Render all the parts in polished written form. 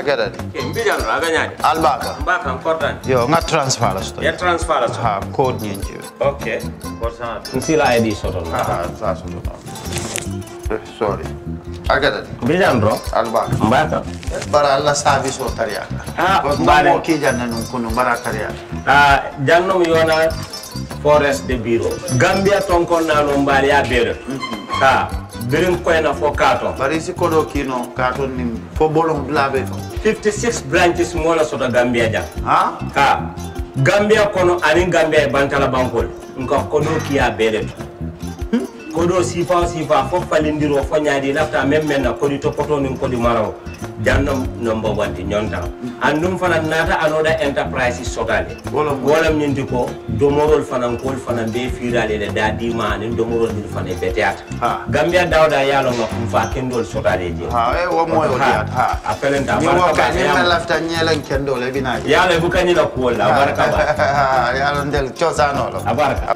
Agada. Mbijan raganyani. Albaka. Mbaka important. Yo, nga transfer la sto. Ya transfer la sto. Ha, code nyinji. Okay. Important. Nsila ID soto. Sa soto. Sorry. Agada. Mbijan bro. Albaka. Mbaka. Bara alla service o tariaka. Mbale. Mo ki janna nun kunu bara tariaka. Jannom yona forest de bureau. Gambia tonkon na no mbali ya bere. Birim koyna fo katon. Bari si kodo kino katon nim fo bolong blabe. 56 branches mola soto Gambia jang. Ha? Gambia kono ani Gambia bantala bankol. Nko kodo kiya bere. Kodo sifa fo falindiro fo nyaadi lafta même na kodi to poto nim kodi maraw. Jannom number 1 ti nyonta. Andum fana nata anoda enterprise sotale. Wolam nyindi ko domorol fana kol fana be firale le dadi man domorol ni fana beteat. Gambia dawda yalo ngam fa kendol sotale je. Wo moyo diat. Apelenta baraka. Ni ma lafta nyelen kendol e bina. Yalo bukani la ko la baraka ba. Yalo ndel chosano lo. Baraka.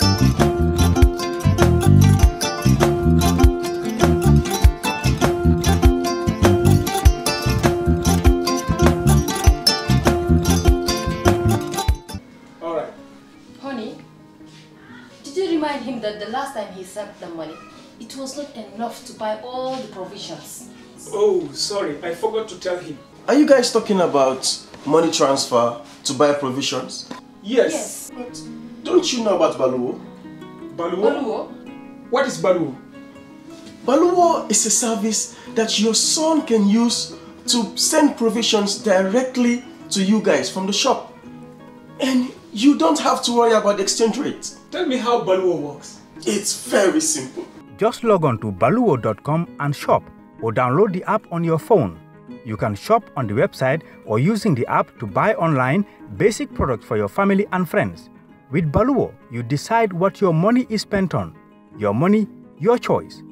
Him that the last time he sent the money, it was not enough to buy all the provisions. Oh, sorry, I forgot to tell him. Are you guys talking about money transfer to buy provisions? Yes. But don't you know about Baluwo? Baluwo? What is Baluwo? Baluwo is a service that your son can use to send provisions directly to you guys from the shop. And you don't have to worry about the exchange rate. Tell me how Baluwo works. It's very simple. Just log on to baluwo.com and shop, or download the app on your phone. You can shop on the website or using the app to buy online basic products for your family and friends. With Baluwo, you decide what your money is spent on. Your money, your choice.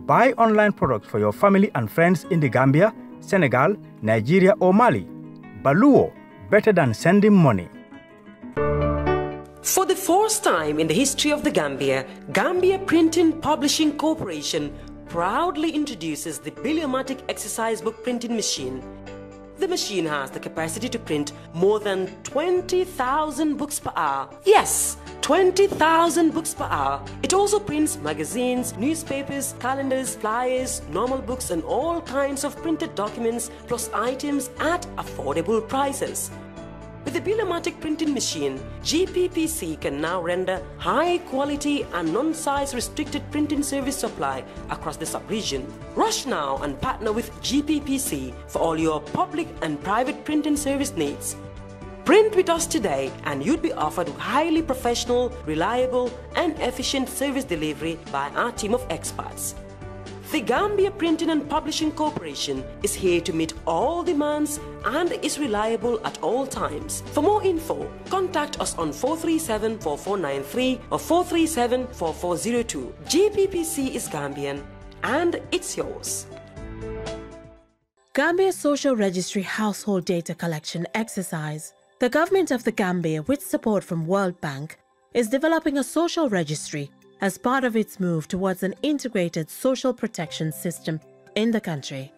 Buy online products for your family and friends in the Gambia, Senegal, Nigeria or Mali. Baluwo, better than sending money. For the first time in the history of the Gambia, Gambia Printing Publishing Corporation proudly introduces the Biliomatic exercise book printing machine. The machine has the capacity to print more than 20,000 books per hour. Yes, 20,000 books per hour. It also prints magazines, newspapers, calendars, flyers, normal books and all kinds of printed documents plus items at affordable prices. With the Biliomatic printing machine, GPPC can now render high quality and non-size restricted printing service supply across the sub-region. Rush now and partner with GPPC for all your public and private printing service needs. Print with us today and you'd be offered highly professional, reliable and efficient service delivery by our team of experts. The Gambia Printing and Publishing Corporation is here to meet all demands and is reliable at all times. For more info, contact us on 437-4493 or 437-4402. GPPC is Gambian and it's yours. Gambia Social Registry Household Data Collection Exercise. The government of the Gambia, with support from World Bank, is developing a social registry as part of its move towards an integrated social protection system in the country.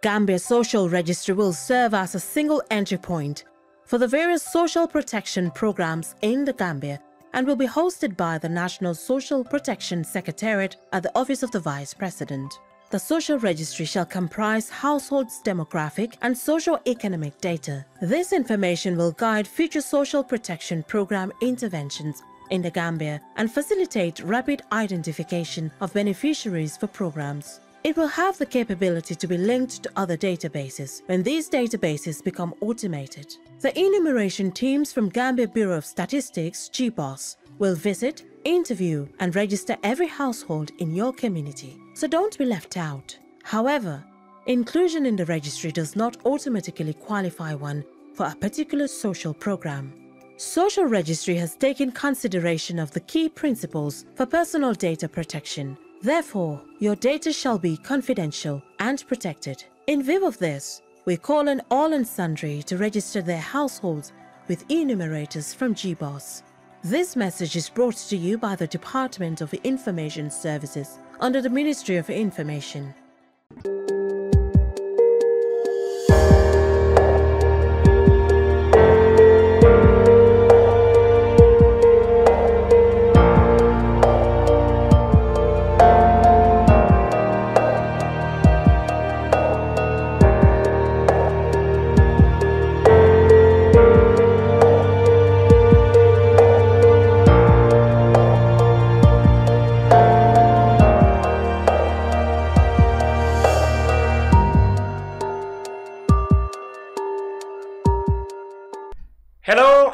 Gambia Social Registry will serve as a single entry point for the various social protection programs in the Gambia and will be hosted by the National Social Protection Secretariat at the Office of the Vice President. The social registry shall comprise households' demographic and socio-economic data. This information will guide future social protection program interventions in the Gambia and facilitate rapid identification of beneficiaries for programs. It will have the capability to be linked to other databases when these databases become automated. The enumeration teams from Gambia Bureau of Statistics, GBOS, will visit, interview and register every household in your community, so don't be left out. However, inclusion in the registry does not automatically qualify one for a particular social program. Social Registry has taken consideration of the key principles for personal data protection. Therefore, your data shall be confidential and protected. In view of this, we call on all and sundry to register their households with enumerators from GBOS. This message is brought to you by the Department of Information Services under the Ministry of Information.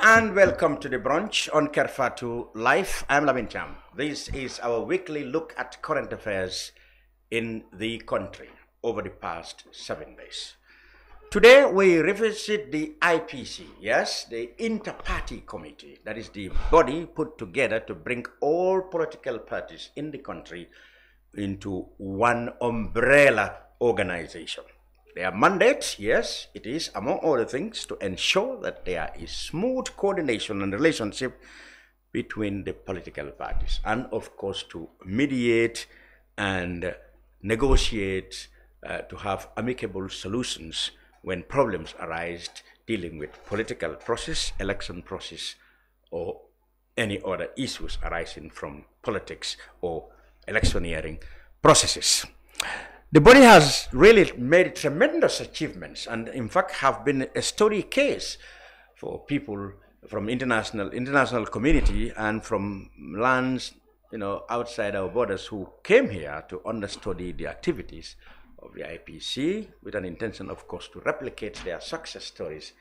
and welcome to the brunch on Kerr Fatou Live. I'm Lamin Cham. This is our weekly look at current affairs in the country over the past 7 days. Today we revisit the IPC, yes, the Inter-Party Committee, that is the body put together to bring all political parties in the country into one umbrella organization. Their mandate, yes, it is, among other things, to ensure that there is smooth coordination and relationship between the political parties, and of course to mediate and negotiate, to have amicable solutions when problems arise dealing with political process, election process, or any other issues arising from politics or electioneering processes. The body has really made tremendous achievements and in fact have been a study case for people from international community and from lands, outside our borders who came here to understudy the activities of the IPC with an intention, of course, to replicate their success stories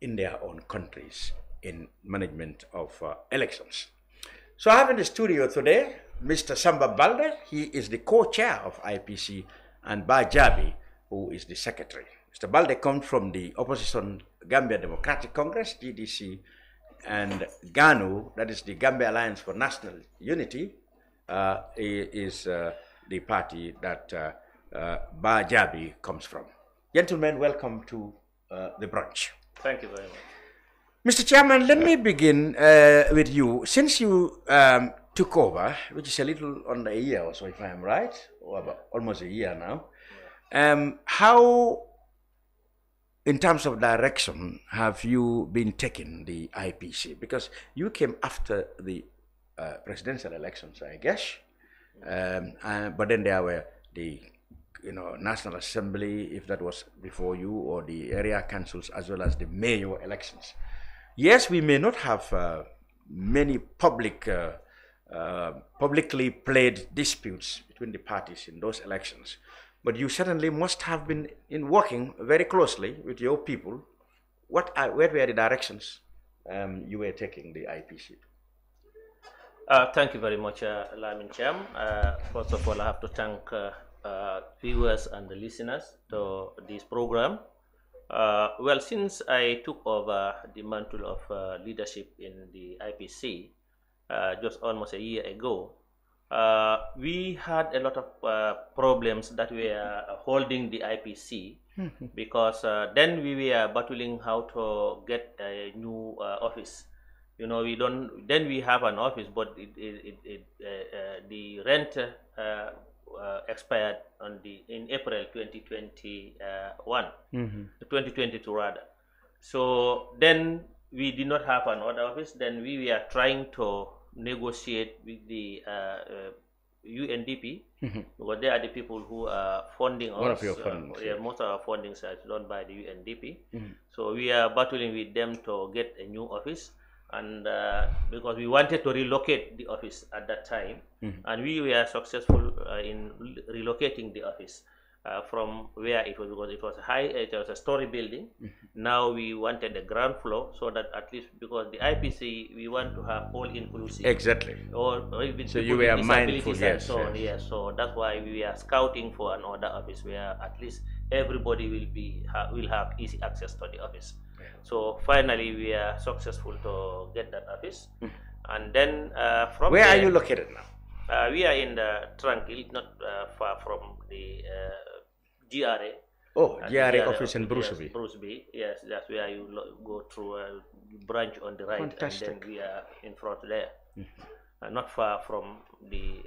in their own countries in management of elections. So I have in the studio today Mr. Samba Baldeh. He is the co-chair of IPC, and Baa Jabbie, who is the secretary. Mr. Baldeh comes from the opposition Gambia Democratic Congress, GDC, and GANU, that is the Gambia Alliance for National Unity, is the party that Baa Jabbie comes from. Gentlemen, welcome to the brunch. Thank you very much. Mr. Chairman, let me begin with you. Since you took over, which is a little under a year or so, if I am right, or about almost a year now, how, in terms of direction, have you been taking the IPC? Because you came after the presidential elections, I guess, but then there were the National Assembly, if that was before you, or the area councils, as well as the mayor elections. Yes, we may not have many publicly played disputes between the parties in those elections, but you certainly must have been working very closely with your people. Where were the directions you were taking the IPC? Thank you very much, Lamin Cham. First of all, I have to thank viewers and the listeners to this program. Well, since I took over the mantle of leadership in the IPC just almost a year ago, we had a lot of problems that were holding the IPC because then we were battling how to get a new office. Then we have an office, but the rent expired in April 2021, 2022 rather. So then we did not have another office. Then we were trying to negotiate with the UNDP, because they are the people who are funding us. One of your fundings. Most of our fundings are done by the UNDP. So we are battling with them to get a new office. And because we wanted to relocate the office at that time, and we were successful in relocating the office from where it was, because it was a story building. Now we wanted the ground floor, so that at least, because the IPC, we want to have all inclusive. Exactly. So you were mindful, yes, so on, yes. So that's why we are scouting for another office where at least everybody will have easy access to the office. So finally, we are successful to get that office, and then from where there, are you located now? We are in the Tranquil, not far from the GRA. Oh, GRA office in Bruceby. Yes, Bruceby. Yes, that's where you go through a branch on the right. Fantastic. And then we are in front there, not far from the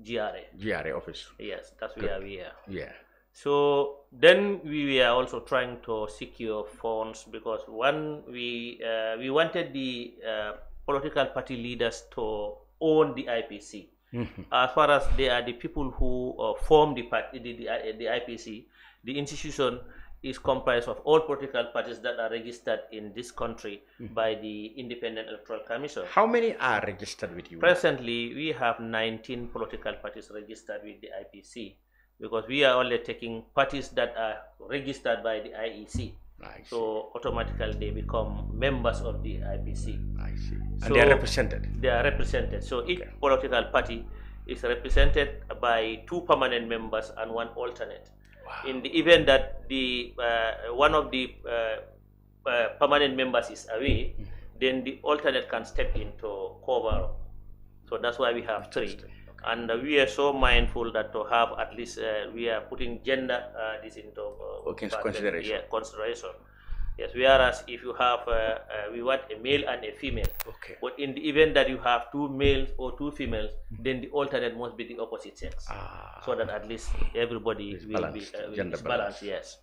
GRA office. Yes, that's where we are. Yeah. So then we were also trying to secure funds, because we wanted the political party leaders to own the IPC. As far as they are the people who form the party, the IPC, the institution is comprised of all political parties that are registered in this country by the Independent Electoral Commission. How many are registered with you? Presently, we have 19 political parties registered with the IPC, because we are only taking parties that are registered by the IEC. So automatically they become members of the IPC. I see. So And they are represented? They are represented. So each political party is represented by 2 permanent members and 1 alternate. Wow. In the event that the one of the permanent members is away, then the alternate can step in to cover. So that's why we have 3. And we are so mindful that to have at least we are putting gender this into consideration. Yeah, consideration. Yes, whereas if you have we want a male and a female. Okay. But in the event that you have 2 males or 2 females, then the alternate must be the opposite sex, so that at least everybody will balanced. be Gender balanced. Yes.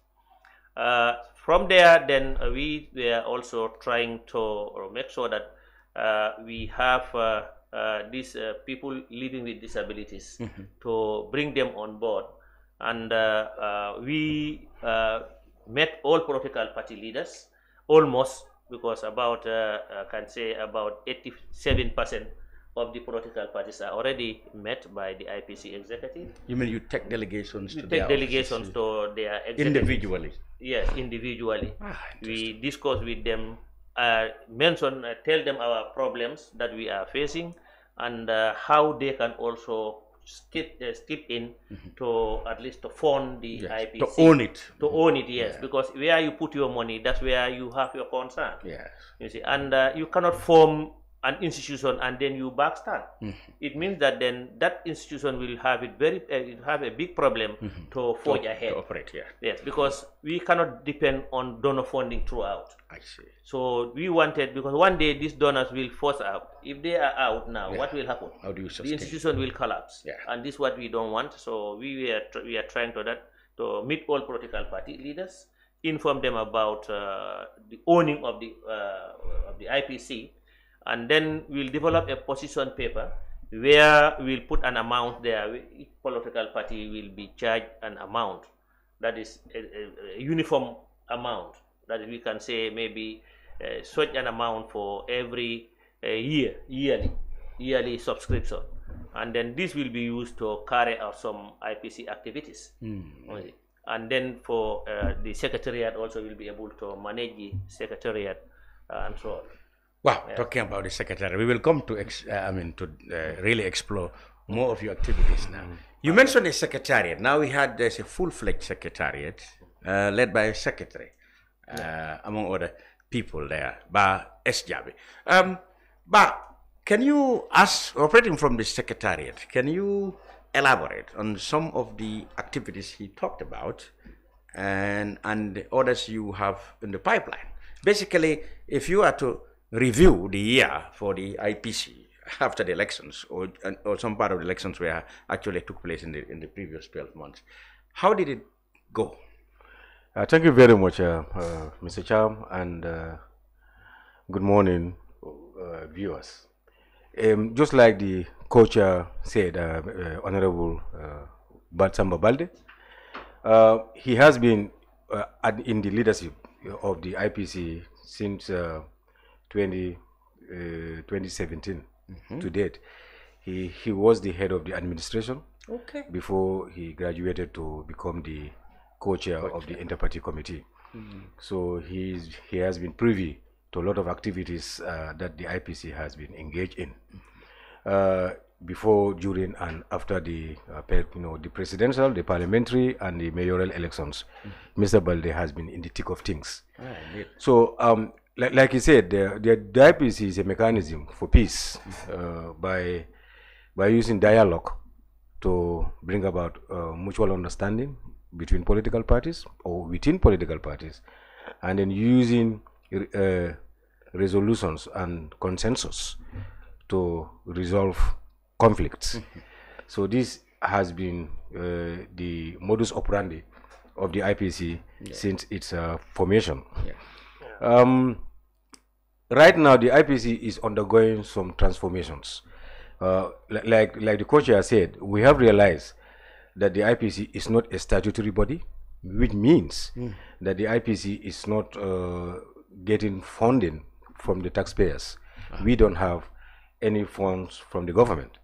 From there, then we are also trying to make sure that we have these people living with disabilities to bring them on board, and we met all political party leaders almost, because about I can say about 87% of the political parties are already met by the IPC executive. You mean you take delegations to their delegations to their individually? Yes, individually. We discuss with them, mention, tell them our problems that we are facing, and how they can also step in to at least to fund the IPC. To own it. To own it, yes. Because where you put your money, that's where you have your concern. Yes. You see, and you cannot form an institution and then you backstand. It means that then that institution will have it have a big problem to forge ahead. To operate, Yes, because we cannot depend on donor funding throughout. I see. So we wanted, because one day these donors will force out. If they are out now, what will happen? How do you sustain? The institution will collapse. And this is what we don't want. So we are trying to meet all political party leaders, inform them about the owning of the IPC, and then we'll develop a position paper where we'll put an amount there. Each political party will be charged an amount that is a uniform amount, that we can say maybe such an amount for every yearly subscription, and then this will be used to carry out some IPC activities. And then for the secretariat also will be able to manage the secretariat and so on. Wow, talking about the secretary, we will come to really explore more of your activities now. You mentioned a secretariat. Now there's a full-fledged secretariat led by a secretary, among other people there, Baa Jabbie. Baa, can you, as operating from the secretariat, can you elaborate on some of the activities he talked about and the others you have in the pipeline? Basically, if you are to review the year for the IPC after the elections, or some part of the elections where actually took place in the previous 12 months, how did it go? Thank you very much, Mr. Cham, and good morning, viewers. Just like the co-chair said, Honorable Samba Baldeh, he has been in the leadership of the IPC since 2017 to date. He was the head of the administration before he graduated to become the co-chair of the inter-party committee. So he has been privy to a lot of activities that the IPC has been engaged in before, during, and after the the presidential, the parliamentary, and the mayoral elections. Mr. Baldeh has been in the thick of things. So like he said, the IPC is a mechanism for peace by using dialogue to bring about mutual understanding between political parties or within political parties, and then using resolutions and consensus to resolve conflicts. So this has been the modus operandi of the IPC since its formation. Right now, the IPC is undergoing some transformations. Like the co-chair said, we have realized that the IPC is not a statutory body, which means that the IPC is not getting funding from the taxpayers. We don't have any funds from the government.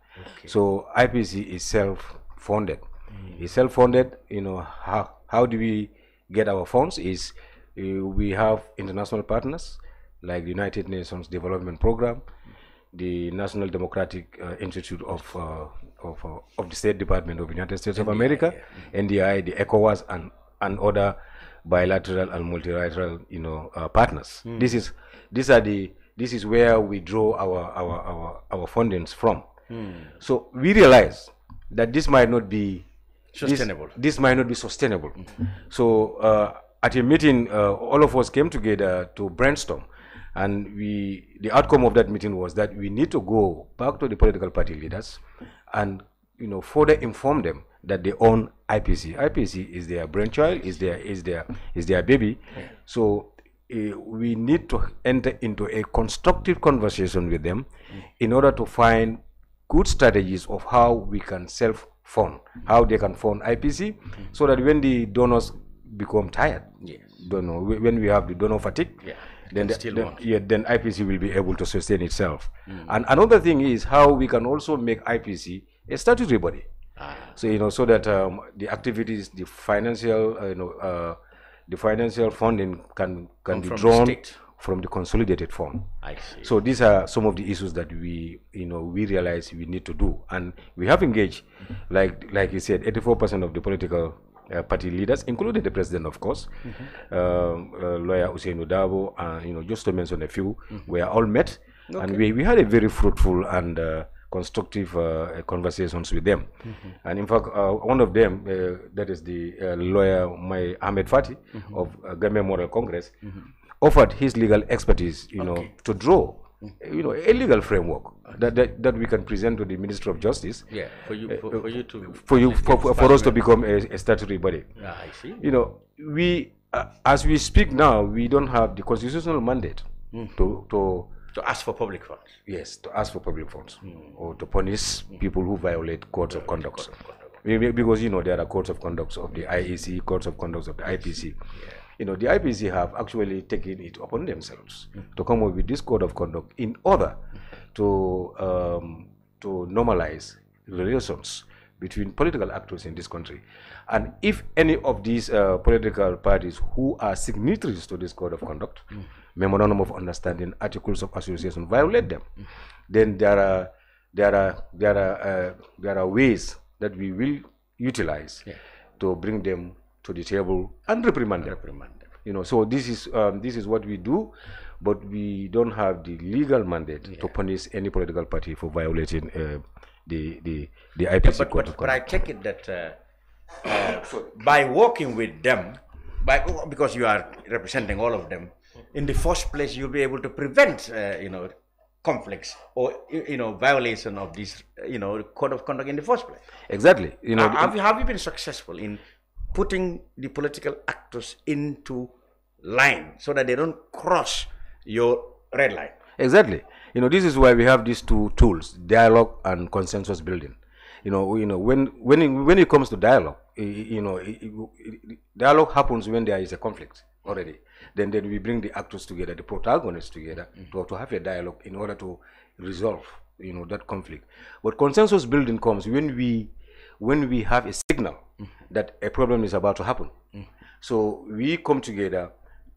So IPC is self-funded. It's self-funded. How do we get our funds? Is We have international partners like the United Nations Development Program, the National Democratic Institute of the State Department of the United States of America, NDI, the ECOWAS, and other bilateral and multilateral, partners. This is where we draw our fundings from. So we realize that this might not be sustainable. This might not be sustainable. So at a meeting, all of us came together to brainstorm, and the outcome of that meeting was that we need to go back to the political party leaders and further inform them that they own IPC. IPC is their brainchild, is their baby. Yeah. So we need to enter into a constructive conversation with them in order to find good strategies of how we can self-fund, how they can fund IPC, so that when the donors become tired, when we have the donor fatigue, then IPC will be able to sustain itself. And another thing is how we can also make IPC a statutory body. So so that the activities, the financial funding can be drawn from the consolidated fund. I see. So these are some of the issues that we realize we need to do, and we have engaged, like you said, 84% of the political party leaders, including the president, of course, lawyer Usainu Dabo, just to mention a few, we are all met, and we had a very fruitful and constructive conversations with them. And in fact, one of them, that is the lawyer Ahmed Fati of Gambia Moral Congress, offered his legal expertise, to draw, a legal framework that we can present to the Ministry of Justice. Yeah, for us to become a statutory body. Yeah, I see. We, as we speak now, we don't have the constitutional mandate to ask for public funds. Yes, to ask for public funds, or to punish people who violate codes of conduct. Because there are codes of conduct of the IEC, codes of conduct of the IPC. The IPC have actually taken it upon themselves to come up with this code of conduct in order to normalize relations between political actors in this country. And if any of these political parties who are signatories to this code of conduct, memorandum of understanding, articles of association, violate them, then there are ways that we will utilize to bring them to the table and reprimand them. So this is what we do, but we don't have the legal mandate to punish any political party for violating the IPC code of conduct. But I take it that by working with them, because you are representing all of them, in the first place you'll be able to prevent conflicts or violation of this code of conduct in the first place. Exactly. Have you been successful in putting the political actors into line so that they don't cross your red line? Exactly. This is why we have these two tools: dialogue and consensus building. When it comes to dialogue, dialogue happens when there is a conflict already. Then we bring the actors together, the protagonists together, to have a dialogue in order to resolve that conflict. But consensus building comes when we have a signal that a problem is about to happen. So we come together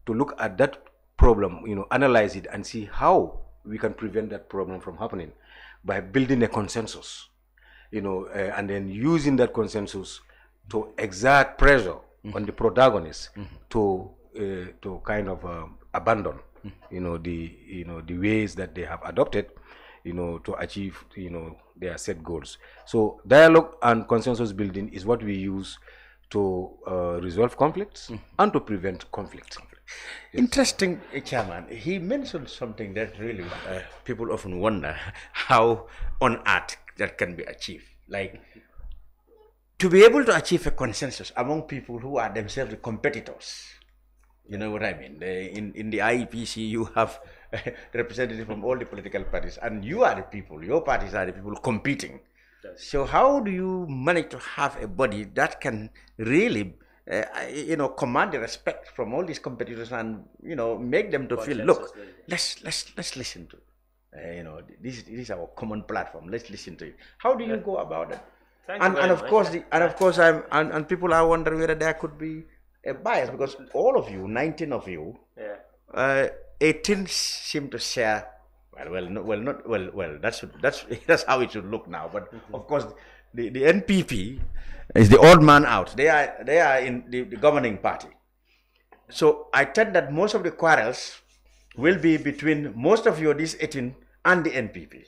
to look at that problem, analyze it and see how we can prevent that problem from happening by building a consensus, and then using that consensus to exert pressure on the protagonists to kind of abandon, the ways that they have adopted, to achieve, their set goals. So dialogue and consensus building is what we use to resolve conflicts and to prevent conflict. Yes. Interesting, Chairman. He mentioned something that really people often wonder how on earth that can be achieved. Like, to be able to achieve a consensus among people who are themselves competitors. You know what I mean? In the IPC, you have representatives from all the political parties, and you are the people, your parties are the people competing. So how do you manage to have a body that can really, command the respect from all these competitors and, make them to feel, look, let's listen to, this is our common platform. Let's listen to it. How do you go about it? And of course, people are wondering whether there could be a bias because all of you, 19 of you, 18 seem to share. That's how it should look now. But of course, the NPP is the odd man out. They are in the governing party. So I think that most of the quarrels will be between most of you, these 18, and the NPP.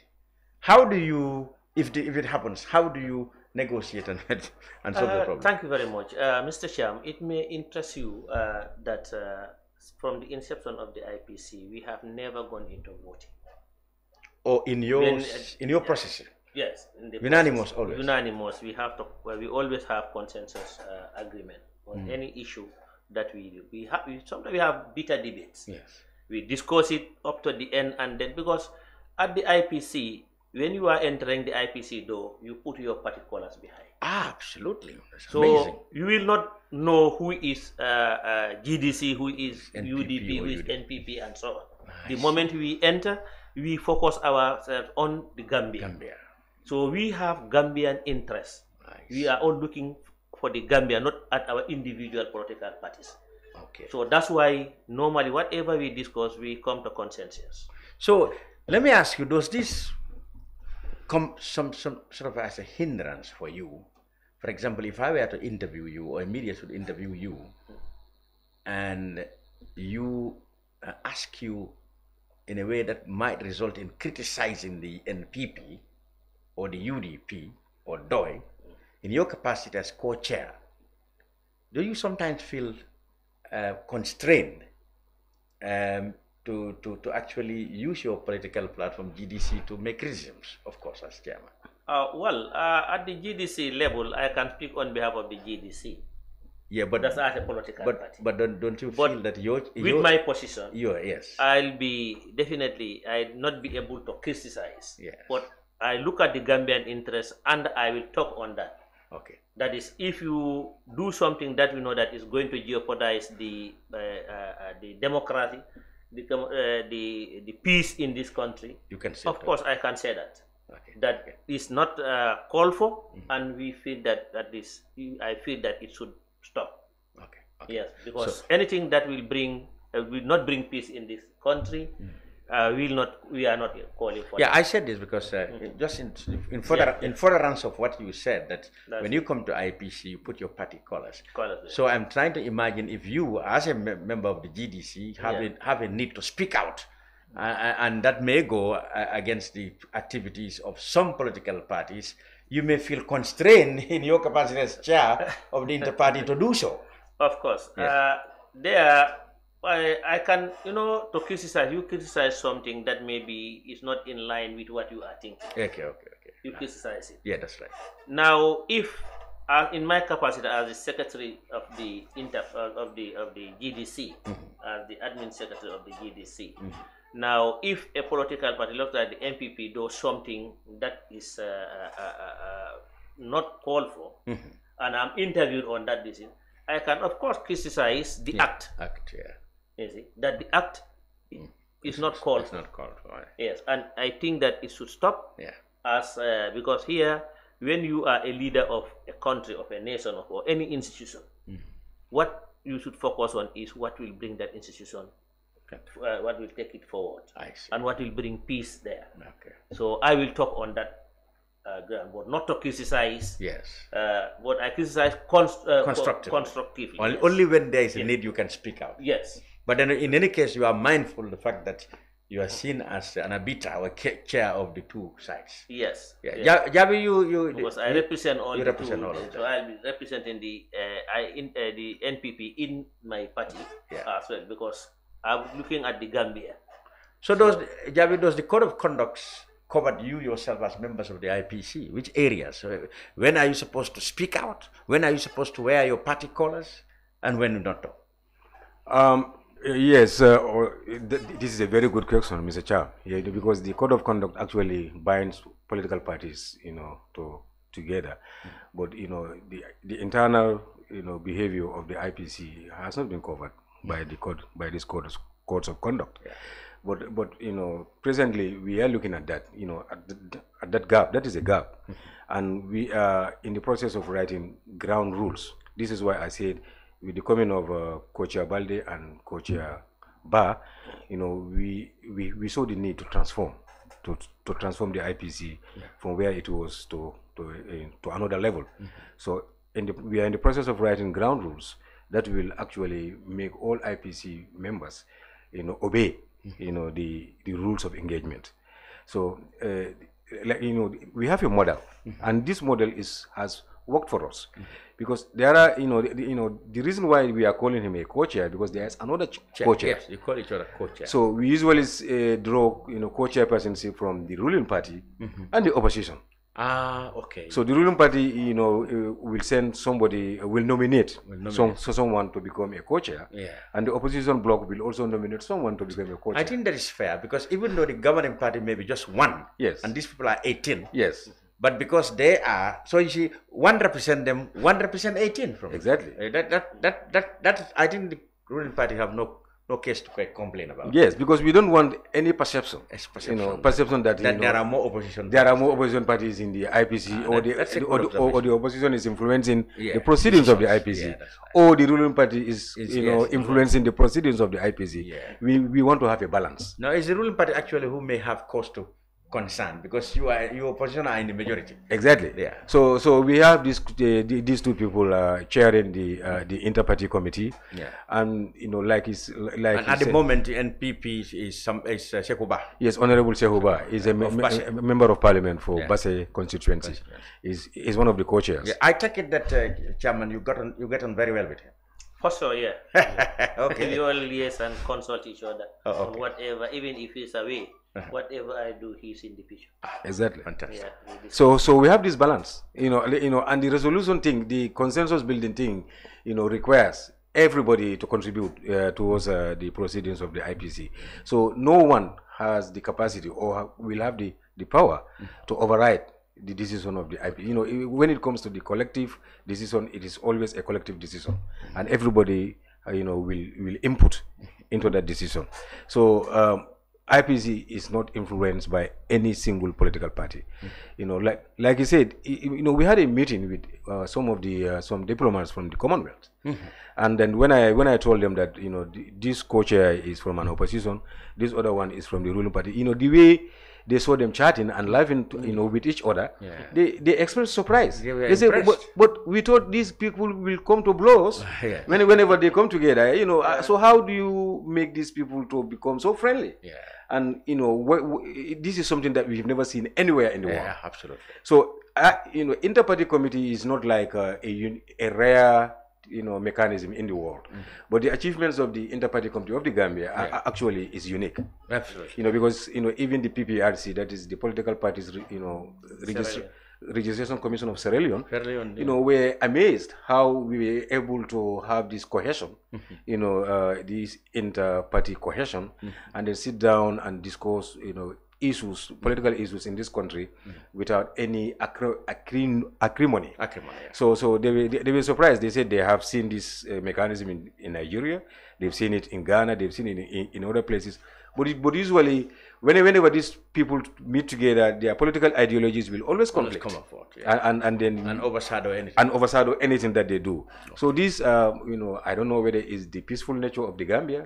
How do you, if it happens, how do you negotiate and solve the problem? Thank you very much, Mr. Sham. It may interest you that from the inception of the IPC, we have never gone into voting. Or in your process? Yes, in the unanimous process, always. Unanimous. We have to. We always have consensus agreement on any issue that we do. Sometimes we have bitter debates. Yes. We discuss it up to the end, and then because at the IPC, when you are entering the IPC door, you put your party colors behind. Absolutely. That's so amazing. You will not know who is GDC, who is NPP, UDP, who is NPP, and so on. The moment we enter, we focus ourselves on the Gambia. So we have Gambian interests. We are all looking for the Gambia, not at our individual political parties. Okay. So that's why normally whatever we discuss, we come to consensus. So let me ask you, does this come some sort of as a hindrance for you? For example, if I were to interview you, or a media should interview you, and you ask you in a way that might result in criticizing the NPP or the UDP or DOI in your capacity as co-chair, do you sometimes feel constrained to actually use your political platform GDC to make criticisms, of course, as chairman? At the GDC level, I can speak on behalf of the GDC. Yeah, but that's as a political party. But don't you feel that with my position, yes, I'll not be able to criticize. Yes. But I look at the Gambian interest and I will talk on that. Okay. That is, if you do something that we know that is going to jeopardize the democracy, the peace in this country, you can say of course I can say that. Okay. That is not called for, and we feel that I feel that it should stop. Okay. Yes, because anything that will not bring peace in this country, we are not calling for. Yeah, I said this because just in furtherance of what you said, that when you come to IPC, you put your party colors. So I'm trying to imagine if you, as a member of the GDC, have a need to speak out, and that may go against the activities of some political parties. You may feel constrained in your capacity as chair of the interparty to do so. Of course. Yes. I can, to criticize, you criticize something that maybe is not in line with what you are thinking. Okay. You criticize it. Yeah, that's right. Now, if in my capacity as the secretary of the GDC, as the admin secretary of the GDC, now if a political party looks at the NPP does something that is not called for, and I'm interviewed on that decision, I can of course criticize the act. You see, that the act is not called for. Not called for. Yes, and I think that it should stop. Yeah. Because here, when you are a leader of a country, of a nation, or any institution, what you should focus on is what will bring that institution, what will take it forward, and what will bring peace there. Okay. So I will talk on that ground, but not to criticize. Yes. But I criticize constructively. Only when there is a need, you can speak out. Yes. But then in any case, you are mindful of the fact that you are seen as an arbiter or chair of the two sides. Yes. Yeah. Yes. Jabbie, because I represent all you the represent two, all of so I'll be representing the NPP in my party as well, because I'm looking at the Gambia. So Jabbie, does the code of conduct cover you yourself as members of the IPC? Which areas? When are you supposed to speak out? When are you supposed to wear your party colors? And when not to? Yes, this is a very good question, Mr. Chair. Yeah, because the code of conduct actually binds political parties, together. But the internal, behavior of the IPC has not been covered by this codes of conduct. Yeah. But presently we are looking at that. At that gap, that is a gap, and we are in the process of writing ground rules. This is why I said with the coming of Co-Chair Baldeh and Co-Chair Baa, we saw the need to transform the IPC from where it was to another level. So we are in the process of writing ground rules that will actually make all IPC members, obey, the rules of engagement. So, we have a model, and this model has worked for us, because there are, the reason why we are calling him a co-chair, because there is another co-chair. Yes, you call each other co-chair. So we usually draw, co-chairpersonship from the ruling party and the opposition. Ah, okay. So the ruling party, will send somebody, will nominate someone to become a co-chair, and the opposition bloc will also nominate someone to become a co-chair. I think that is fair, because even though the governing party may be just one, and these people are 18, but because they are, so you see, one represent them, one represent 18 from exactly. That I think the ruling party have no case to complain about. Yes, because we don't want any perception. Perception that there are more opposition. There are more opposition parties in the IPC, or the opposition is influencing the proceedings of the IPC, or the ruling party is influencing the proceedings of the IPC. We want to have a balance. Now, is the ruling party actually who may have cause to concern, because your opposition are in the majority? Exactly. Yeah. So we have these two people chairing the inter-party committee. Yeah. And at the moment the NPP is Sheikh Baa. Yes, Honorable Sheikh Baa is a member of parliament for Basse constituency. Is one of the co-chairs. Yeah. I take it that Chairman, you get on very well with him. For sure, yeah. Okay. We all liaise and consult each other on whatever, even if he's away. Whatever I do, he's in the picture. Exactly. Fantastic. Yeah, so we have this balance, and the resolution thing, the consensus building thing, requires everybody to contribute towards the proceedings of the IPC. So no one has the capacity or will have the power to override the decision of the IPC. When it comes to the collective decision, it is always a collective decision, and everybody, will input into that decision. So IPC is not influenced by any single political party. Like you said, we had a meeting with some diplomats from the Commonwealth, and then when I told them that this co-chair is from an opposition, this other one is from the ruling party, the way they saw them chatting and laughing, with each other, they expressed surprise. They said, but we thought these people will come to blows whenever they come together. So how do you make these people to become so friendly? And this is something that we've never seen anywhere in the world. Yeah, absolutely. So inter-party committee is not like a rare mechanism in the world, but the achievements of the inter-party committee of the Gambia actually is unique. Absolutely. Because even the PPRC, that is the political parties registration commission of Sierra Leone, were amazed how we were able to have this cohesion, this inter-party cohesion, and then sit down and discuss, issues, political issues in this country without any acrimony. So they were surprised. They said they have seen this mechanism in Nigeria, they've seen it in Ghana, they've seen it in other places. But usually, whenever these people meet together, their political ideologies will always conflict. And overshadow anything. And overshadow anything that they do. So this, I don't know whether it's the peaceful nature of the Gambia.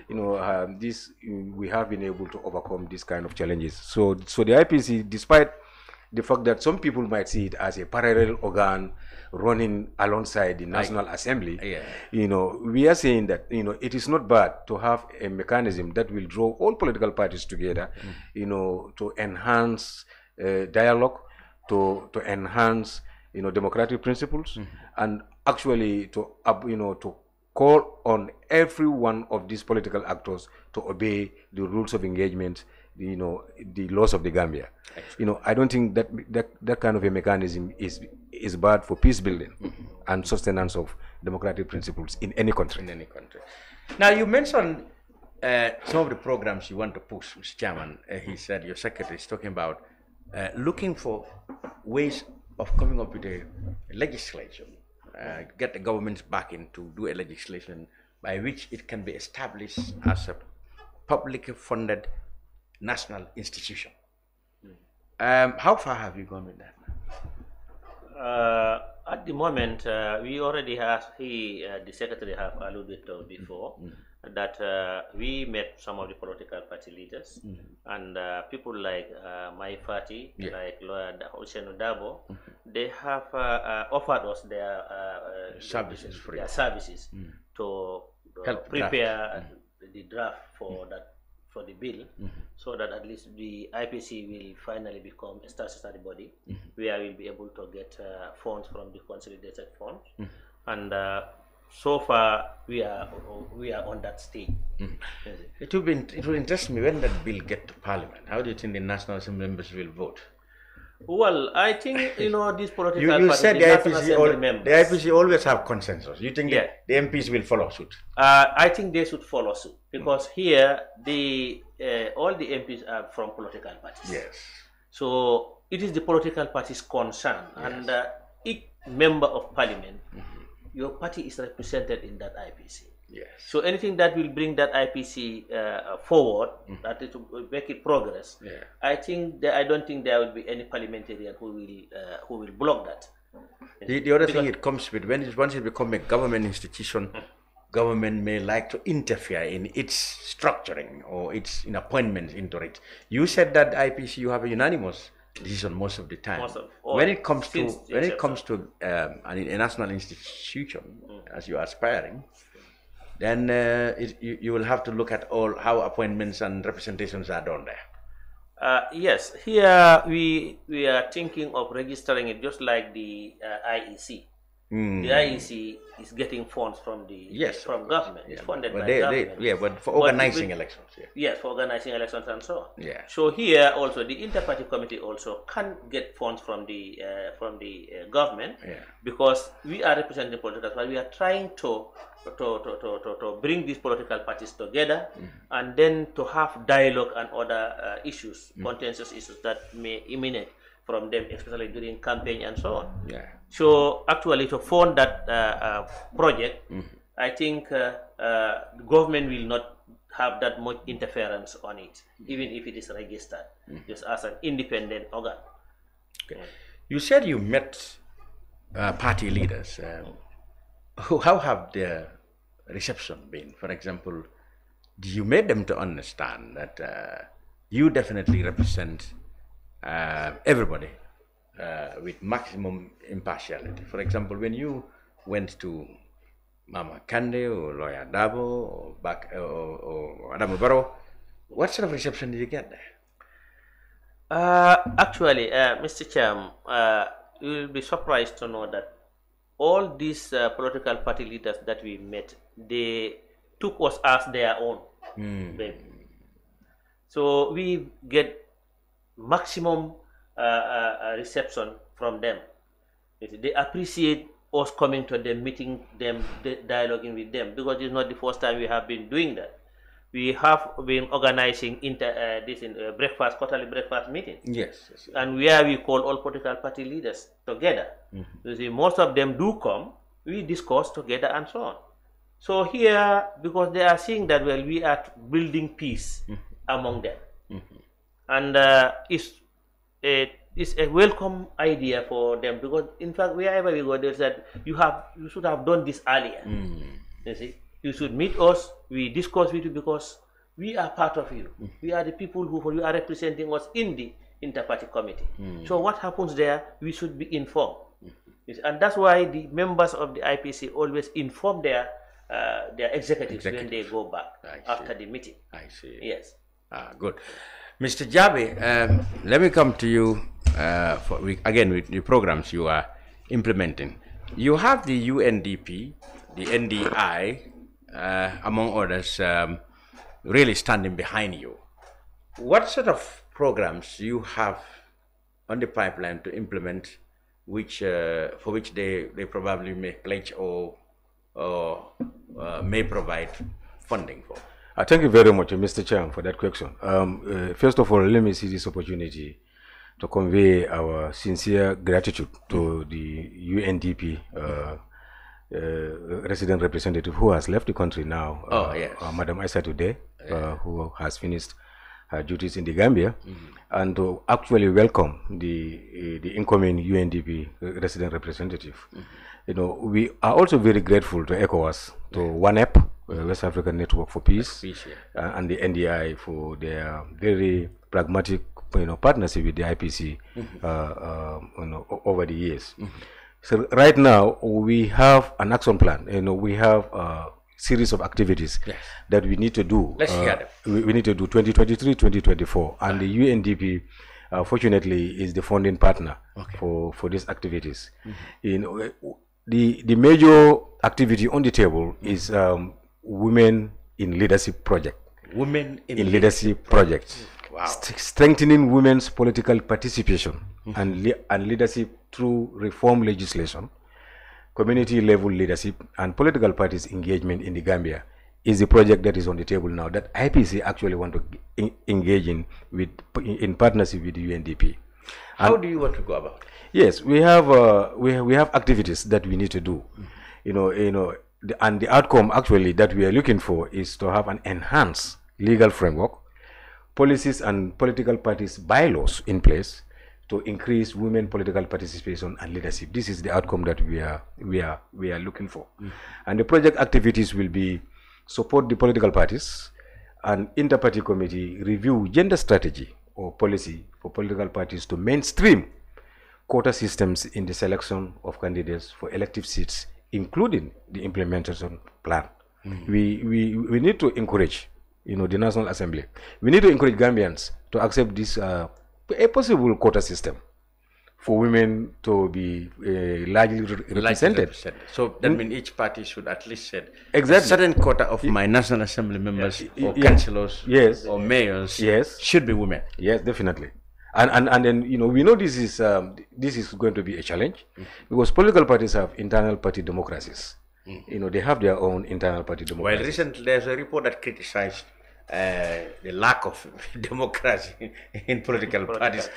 We have been able to overcome this kind of challenges. So the IPC, despite the fact that some people might see it as a parallel organ running alongside the National Assembly, we are saying that it is not bad to have a mechanism that will draw all political parties together, to enhance dialogue, to enhance democratic principles, and actually to call on every one of these political actors to obey the rules of engagement, the laws of the Gambia. I don't think that kind of a mechanism is bad for peace building and sustenance of democratic principles in any country. Now, you mentioned some of the programs you want to push, Mr. Chairman. He said your secretary is talking about looking for ways of coming up with a legislation, get the government's backing to do a legislation by which it can be established as a publicly funded national institution. How far have you gone with that? At the moment, we already have, the secretary have alluded to before, that we met some of the political party leaders and people like my party, like Lawyer Oceano Dabo, they have offered us their services free. Their services to help prepare the draft for that, for the bill, so that at least the IPC will finally become a statutory body where we'll be able to get funds from the consolidated funds. And so far we are on that stage. It will interest me, when that bill get to Parliament, how do you think the National Assembly members will vote? Well, I think, you know, these political you parties, said the IPC always have consensus. You think the MPs will follow suit? I think they should follow suit, because here all the MPs are from political parties. Yes. So it is the political party's concern, and each member of parliament, your party is represented in that IPC. Yes. So anything that will bring that IPC forward, that it will make it progress. I don't think there will be any parliamentarian who will block that. The other thing it comes with, once it becomes a government institution, government may like to interfere in its structuring or its appointments into it. You said that IPC you have a unanimous decision most of the time. When it comes to a national institution, as you are aspiring, then you will have to look at how appointments and representations are done there. Yes, here we are thinking of registering it just like the IEC. The IEC is getting funds from from government. It's funded by government. But for organizing elections. Yes, for organizing elections and so on. So here also the inter-party committee also can get funds from the government, because we are representing political parties. We are trying to bring these political parties together and then to have dialogue and other issues, contentious issues that may emanate from them, especially during campaign and so on. So actually to fund that project, I think the government will not have that much interference on it, even if it is registered, just as an independent organ. You said you met party leaders. How have their reception been? For example, do you make them to understand that you definitely represent everybody with maximum impartiality? For example, when you went to Mama Kande or Lawyer Dabo or Adamu Barrow, what sort of reception did you get there? Actually, Mr. Cham, you will be surprised to know that all these political party leaders that we met, they took us as their own. So we get maximum reception from them. They appreciate us coming to them, meeting them, dialoguing with them, because it's not the first time we have been doing that. We have been organizing quarterly breakfast meetings. Yes. And where we call all political party leaders together. You see, most of them do come, we discuss together and so on. So here, because they are seeing that, well, we are building peace among them. And it's a welcome idea for them, because in fact, wherever we go, they said, you should have done this earlier. You see, you should meet us, we discuss with you, because we are part of you. We are the people who are representing us in the inter-party committee. So what happens there, we should be informed. And that's why the members of the IPC always inform their executives when they go back after the meeting. I see. Yes. Good. Mr. Jabbie, let me come to you again with the programs you are implementing. You have the UNDP, the NDI, among others, really standing behind you. What sort of programs you have on the pipeline to implement, for which they probably may pledge or may provide funding for? Thank you very much, Mr. Chairman, for that question. First of all, let me see this opportunity to convey our sincere gratitude to the UNDP resident representative who has left the country now, Madam Aissa today, who has finished duties in the Gambia, and to actually welcome the incoming UNDP resident representative. You know, we are also very grateful to ECOWAS, to ONEP, West African Network for Peace, and the NDI for their very pragmatic, partnership with the IPC over the years. So right now we have an action plan. We have a series of activities that we need to do. Let's hear them. We need to do 2023, 2024, and the UNDP, fortunately, is the funding partner for these activities. The major activity on the table is Women in Leadership Project. Women in Leadership Project. Wow. Strengthening women's political participation and leadership through reform legislation, community level leadership, and political parties engagement in the Gambia is the project that is on the table now that IPC actually want to engage in partnership with the UNDP. How do you want to go about it? Yes, we have activities that we need to do. And the outcome actually that we are looking for is to have an enhanced legal framework, policies and political parties bylaws in place to increase women political participation and leadership. This is the outcome that we are looking for. And the project activities will be support the political parties, and inter-party committee review gender strategy or policy for political parties to mainstream quota systems in the selection of candidates for elective seats, including the implementation plan. We need to encourage, the National Assembly. We need to encourage Gambians to accept this a possible quota system for women to be largely represented. So that means each party should at least set exactly a certain quota of my National Assembly members or councillors or mayors should be women. Yes, definitely. And then we know this is going to be a challenge because political parties have internal party democracies. They have their own internal party democracies. Well, recently there's a report that criticized the lack of democracy in political parties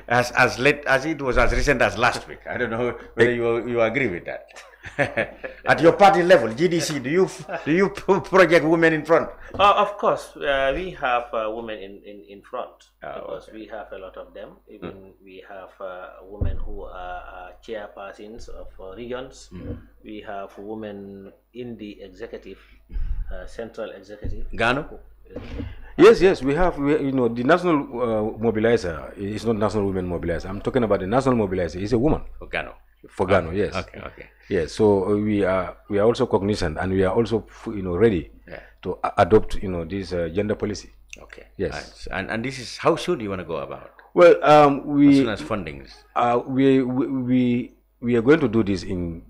as late as it was as recent as last week. I don't know whether you agree with that. At your party level, GDC, do you project women in front? Of course, we have women in front because we have a lot of them. Even we have women who are chairpersons of regions. We have women in the executive, central executive. Ghana? Yes, we have. The national mobilizer is not National Women Mobilizer. I'm talking about the national mobilizer. It's a woman. For Ghana. For Ghana, yes. Okay. Yes, so we are also cognizant, and we are also ready to adopt this gender policy. Okay. Yes. And this is how soon you want to go about? Well, as soon as fundings. We are going to do this in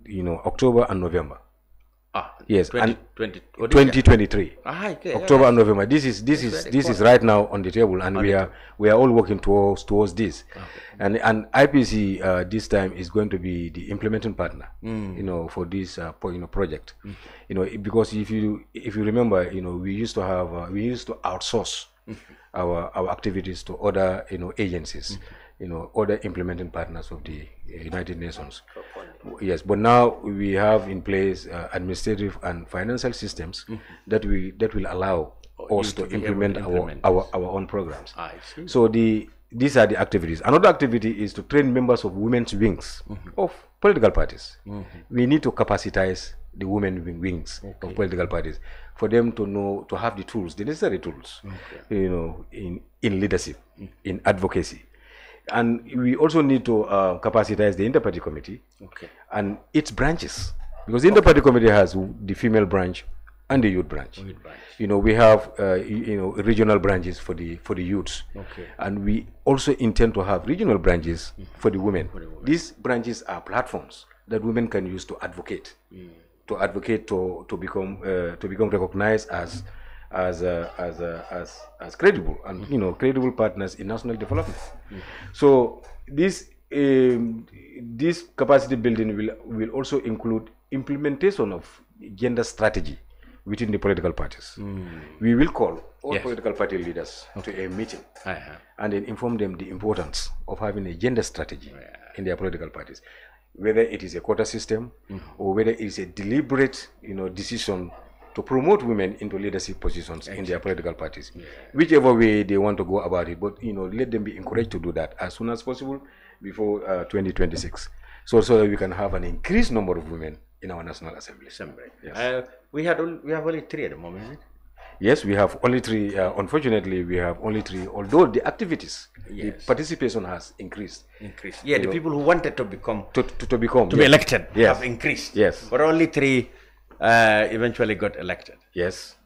October and November. Yes, 2023. October and November. This is right now on the table, and we are all working towards this. And IPC this time is going to be the implementing partner, for this project. Because if you remember, we used to outsource our activities to other agencies, other implementing partners of the United Nations. Yes, but now we have in place administrative and financial systems that will allow us to implement our own programs. I see. So these are the activities. Another activity is to train members of women's wings of political parties. We need to capacitize the women wings of political parties for them to have the tools, the necessary tools, in leadership, in advocacy. And we also need to capacitize the inter-party committee and its branches, because the inter-party committee has the female branch and the youth branch. We have regional branches for the youths, and we also intend to have regional branches for the women. These branches are platforms that women can use to advocate, to become recognized as credible and credible partners in national development. So this capacity building will also include implementation of gender strategy within the political parties. We will call all political party leaders to a meeting and then inform them the importance of having a gender strategy in their political parties, whether it is a quota system or whether it is a deliberate decision to promote women into leadership positions in their political parties, whichever way they want to go about it. But let them be encouraged to do that as soon as possible before 2026, so that we can have an increased number of women in our National Assembly. Yes. We have only 3 at the moment, isn't it? Yes, we have only 3. Unfortunately, we have only 3. Although the activities, the participation has increased. Yeah, the people who wanted to become to be elected have increased. Yes, but only 3 eventually got elected. Yes.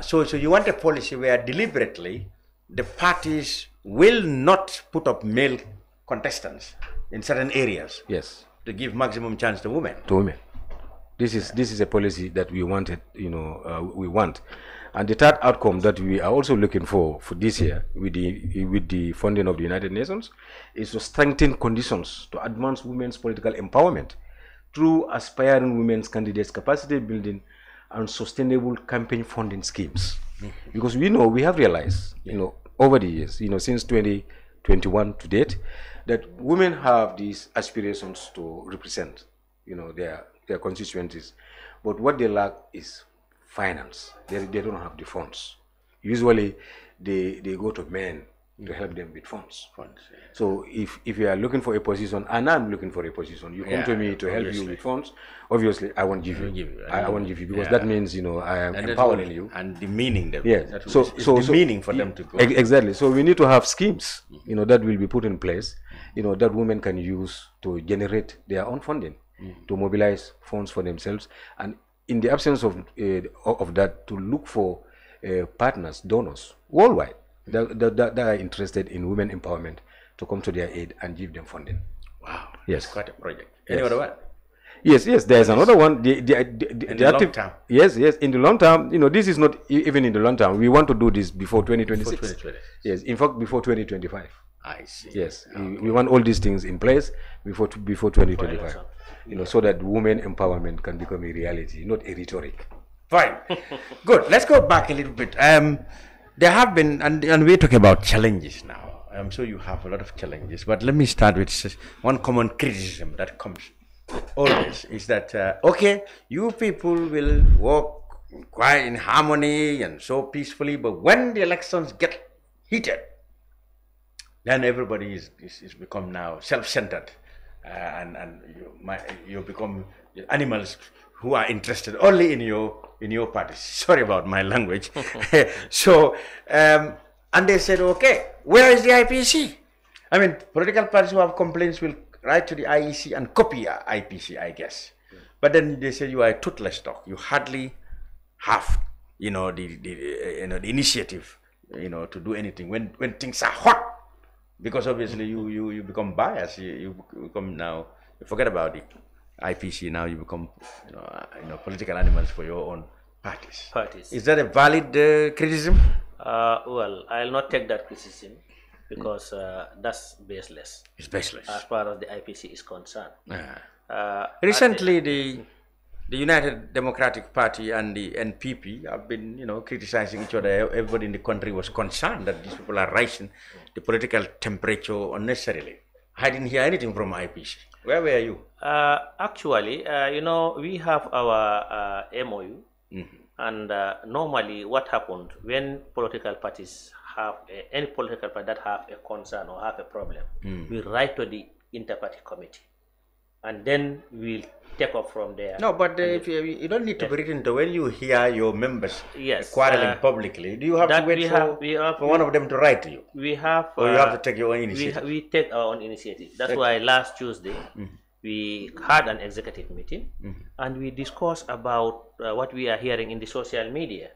So you want a policy where deliberately the parties will not put up male contestants in certain areas. Yes. To give maximum chance to women. This is a policy that we wanted. We want. And the third outcome that we are also looking for this year with the funding of the United Nations is to strengthen conditions to advance women's political empowerment through aspiring women's candidates capacity building and sustainable campaign funding schemes. Because we have realized, over the years, since 2021 to date, that women have these aspirations to represent, their constituencies, but what they lack is finance. They don't have the funds. Usually, they go to men to help them with funds. So if you are looking for a position, and I'm looking for a position, you come to me to help you with funds. Obviously, I won't give you. I won't give you because that means I am empowering you and demeaning them. Yes. So demeaning for them to go. Exactly. So we need to have schemes, that will be put in place, that women can use to generate their own funding, to mobilize funds for themselves, and in the absence of that, to look for partners, donors worldwide that are interested in women empowerment to come to their aid and give them funding. Wow, yes, quite a project. Any other one? Yes, there is another one. In the long term. Yes, in the long term. This is not even in the long term. We want to do this before 2026. Yes, in fact, before 2025. I see. Yes, we want all these things in place before 2025. So that women empowerment can become a reality, not a rhetoric. Fine. Good. Let's go back a little bit. There have been, and we're talking about challenges now. I'm sure you have a lot of challenges, but let me start with one common criticism that comes always is that, okay, you people will work quite in harmony and so peacefully, but when the elections get heated, then everybody is become now self-centered. And you become animals who are interested only in your party. Sorry about my language. So and they said, okay, where is the IPC? I mean, political parties who have complaints will write to the IEC and copy IPC, I guess. But then they say you are a toothless dog. You hardly have the initiative to do anything when things are hot. Because obviously you become biased. You become now, you forget about the IPC. Now you become political animals for your own parties. Is that a valid criticism? Well, I'll not take that criticism because that's baseless. It's baseless as far as the IPC is concerned. Recently, the United Democratic Party and the NPP have been, criticizing each other. Everybody in the country was concerned that these people are rising the political temperature unnecessarily. I didn't hear anything from IPC. Where were you? Actually, we have our MOU, and normally what happened when political parties have any political party that have a concern or have a problem, we write to the inter-party committee, and then we'll take off from there. No, but if you don't need to be written to when you hear your members quarreling publicly. Do you have to wait for one of them to write to you? We have, or you have to take your own initiative. We take our own initiative. That's why last Tuesday we had an executive meeting and we discussed about what we are hearing in the social media.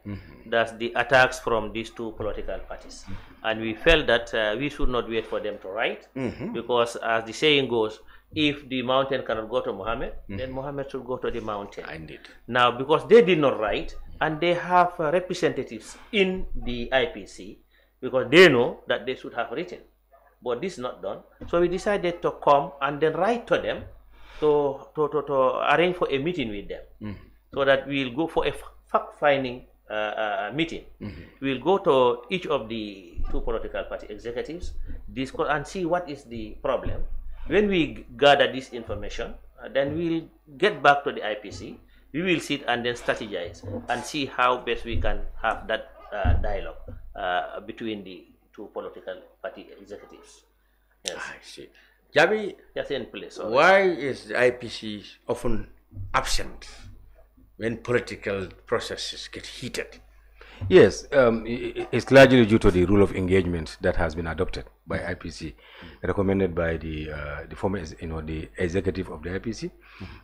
That's the attacks from these two political parties, and we felt that we should not wait for them to write because, as the saying goes, if the mountain cannot go to Muhammad, then Muhammad should go to the mountain. Indeed. Now, because they did not write, and they have representatives in the IPC, because they know that they should have written, but this is not done. So we decided to come and then write to them to arrange for a meeting with them, so that we'll go for a fact-finding meeting. We'll go to each of the two political party executives, discuss and see what is the problem. When we gather this information, then we'll get back to the IPC. we will sit and then strategize and see how best we can have that dialogue between the two political party executives. Yes. I see. Jabbie, yes, in place. Why is the IPC often absent when political processes get heated? Yes, it's largely due to the rule of engagement that has been adopted by IPC, recommended by the former, the executive of the IPC,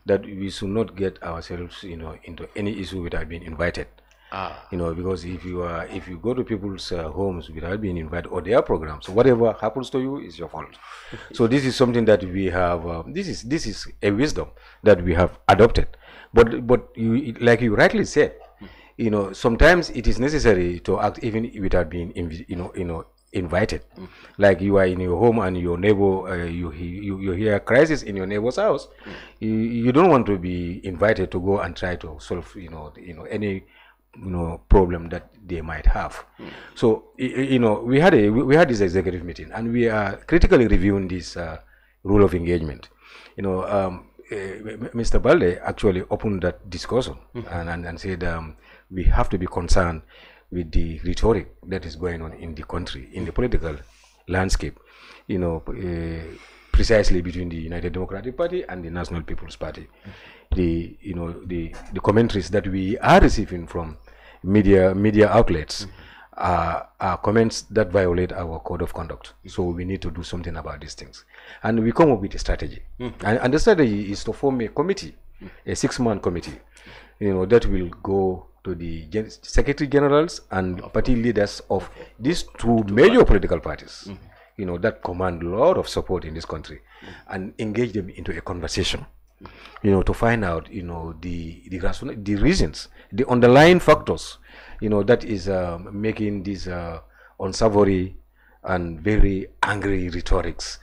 that we should not get ourselves, into any issue without being invited. Because if you go to people's homes without being invited or their programs, whatever happens to you is your fault. So this is something that we have. This is a wisdom that we have adopted. But you, like you rightly said, sometimes it is necessary to act even without being invited. Like you are in your home and your neighbor, you hear a crisis in your neighbor's house. You don't want to be invited to go and try to solve any problem that they might have. So we had this executive meeting and we are critically reviewing this rule of engagement. Mr. Baldeh actually opened that discussion and said we have to be concerned with the rhetoric that is going on in the country, in the political landscape, precisely between the United Democratic Party and the National People's Party. The commentaries that we are receiving from media outlets are comments that violate our code of conduct. So we need to do something about these things. And we come up with a strategy. And the strategy is to form a committee, a 6-man committee, that will go to the secretary generals and party leaders of these two major political parties, that command a lot of support in this country, and engage them into a conversation, to find out, the reasons, the underlying factors, that is making these unsavory and very angry rhetorics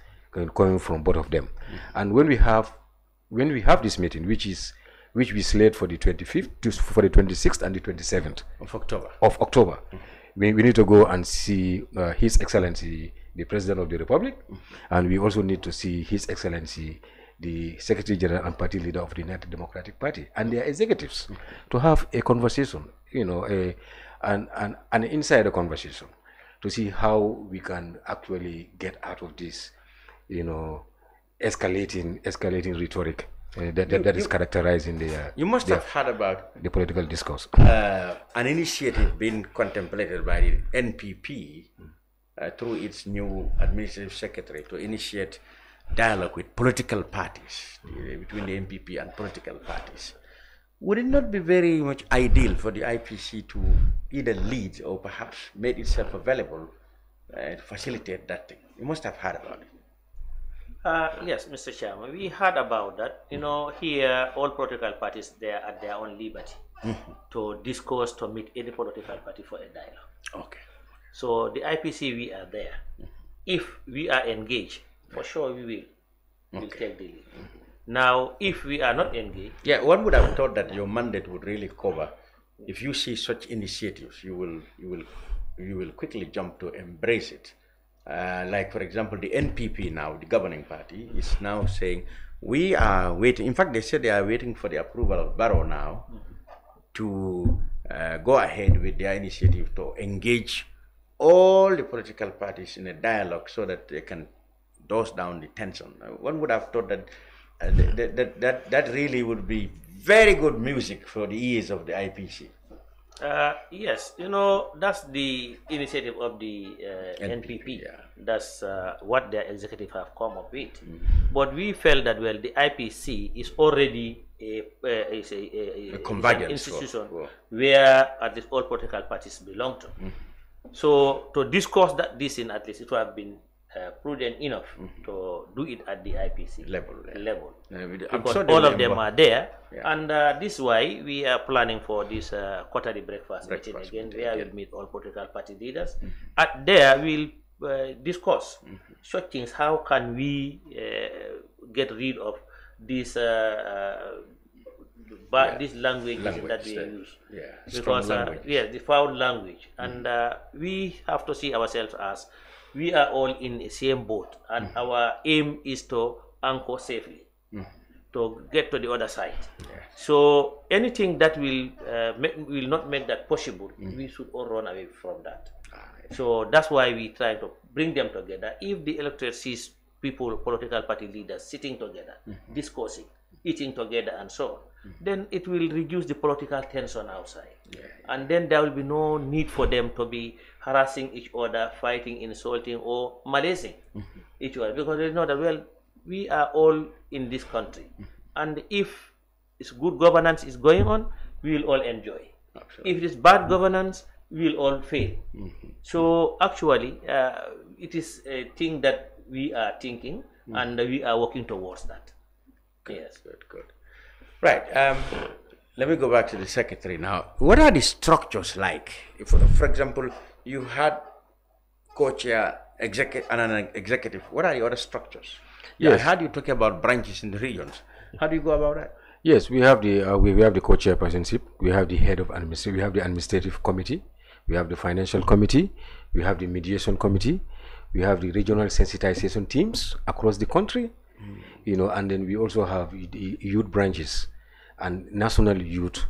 coming from both of them. And when we have this meeting, which we slate for the 25th, for the 26th and the 27th of October, we need to go and see His Excellency the President of the Republic, and we also need to see His Excellency the Secretary General and Party Leader of the United Democratic Party and their executives, to have a conversation, an insider conversation, to see how we can actually get out of this, escalating rhetoric that is characterizing the. You must have heard about the political discourse. An initiative being contemplated by the NPP through its new administrative secretary to initiate dialogue with political parties, between the NPP and political parties. Would it not be very much ideal for the IPC to either lead or perhaps make itself available to facilitate that thing? You must have heard about it. Yes, Mr. Chairman, we heard about that. Here all political parties, they are at their own liberty to discuss, to meet any political party for a dialogue. Okay. So the IPC, we are there. If we are engaged, for sure we will. We'll take the lead. Now, if we are not engaged... Yeah, one would have thought that your mandate would really cover. If you see such initiatives, you will quickly jump to embrace it. Like, for example, the NPP now, the governing party, is now saying, we are waiting. In fact, they said they are waiting for the approval of Barrow now to go ahead with their initiative to engage all the political parties in a dialogue so that they can dose down the tension. One would have thought that that really would be very good music for the ears of the IPC. Yes, that's the initiative of the NPP. Yeah. That's what their executive have come up with. But we felt that, well, the IPC is already a convergence institution where at least all political parties belong to. So to discuss this in, at least it would have been prudent enough to do it at the IPC level. Because all of them are there, and this is why we are planning for this quarterly breakfast meeting again, where we'll meet all political party leaders. At there, we'll discuss such things. How can we get rid of this this language that we use? Because the foul language, and we have to see ourselves as we are all in the same boat, and our aim is to anchor safely. to get to the other side. So anything that will not make that possible, we should all run away from that. So that's why we try to bring them together. If the electorate sees people, political party leaders sitting together, discussing, eating together and so on, then it will reduce the political tension outside. And then there will be no need for them to be harassing each other, fighting, insulting, or malicing each other, because they know that, well, we are all in this country, and if it's good governance is going on, we will all enjoy. If it is bad governance, we will all fail. So actually, it is a thing that we are thinking, and we are working towards that. Yes. Good. Right. Let me go back to the secretary now. What are the structures like? If, for example, you had co-chair, executive, and an executive. What are the other structures? Yes. I heard you talking about branches in the regions. How do you go about that? Yes, we have the we have the co-chairpersonship. We have the head of administration. We have the administrative committee. We have the financial committee. We have the mediation committee. We have the regional sensitization teams across the country. You know, and then we also have the youth branches and national youth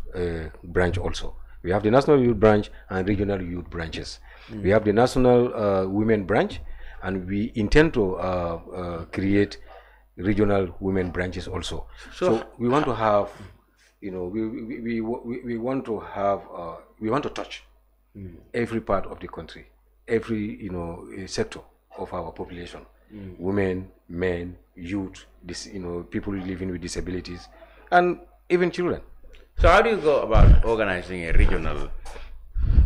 branch also. We have the national youth branch and regional youth branches. We have the national women branch, and we intend to create regional women branches also. So we want to have, you know, we want to have, we want to touch every part of the country, every, you know, sector of our population, women, men, youth, you know, people living with disabilities, and even children. So how do you go about organizing a regional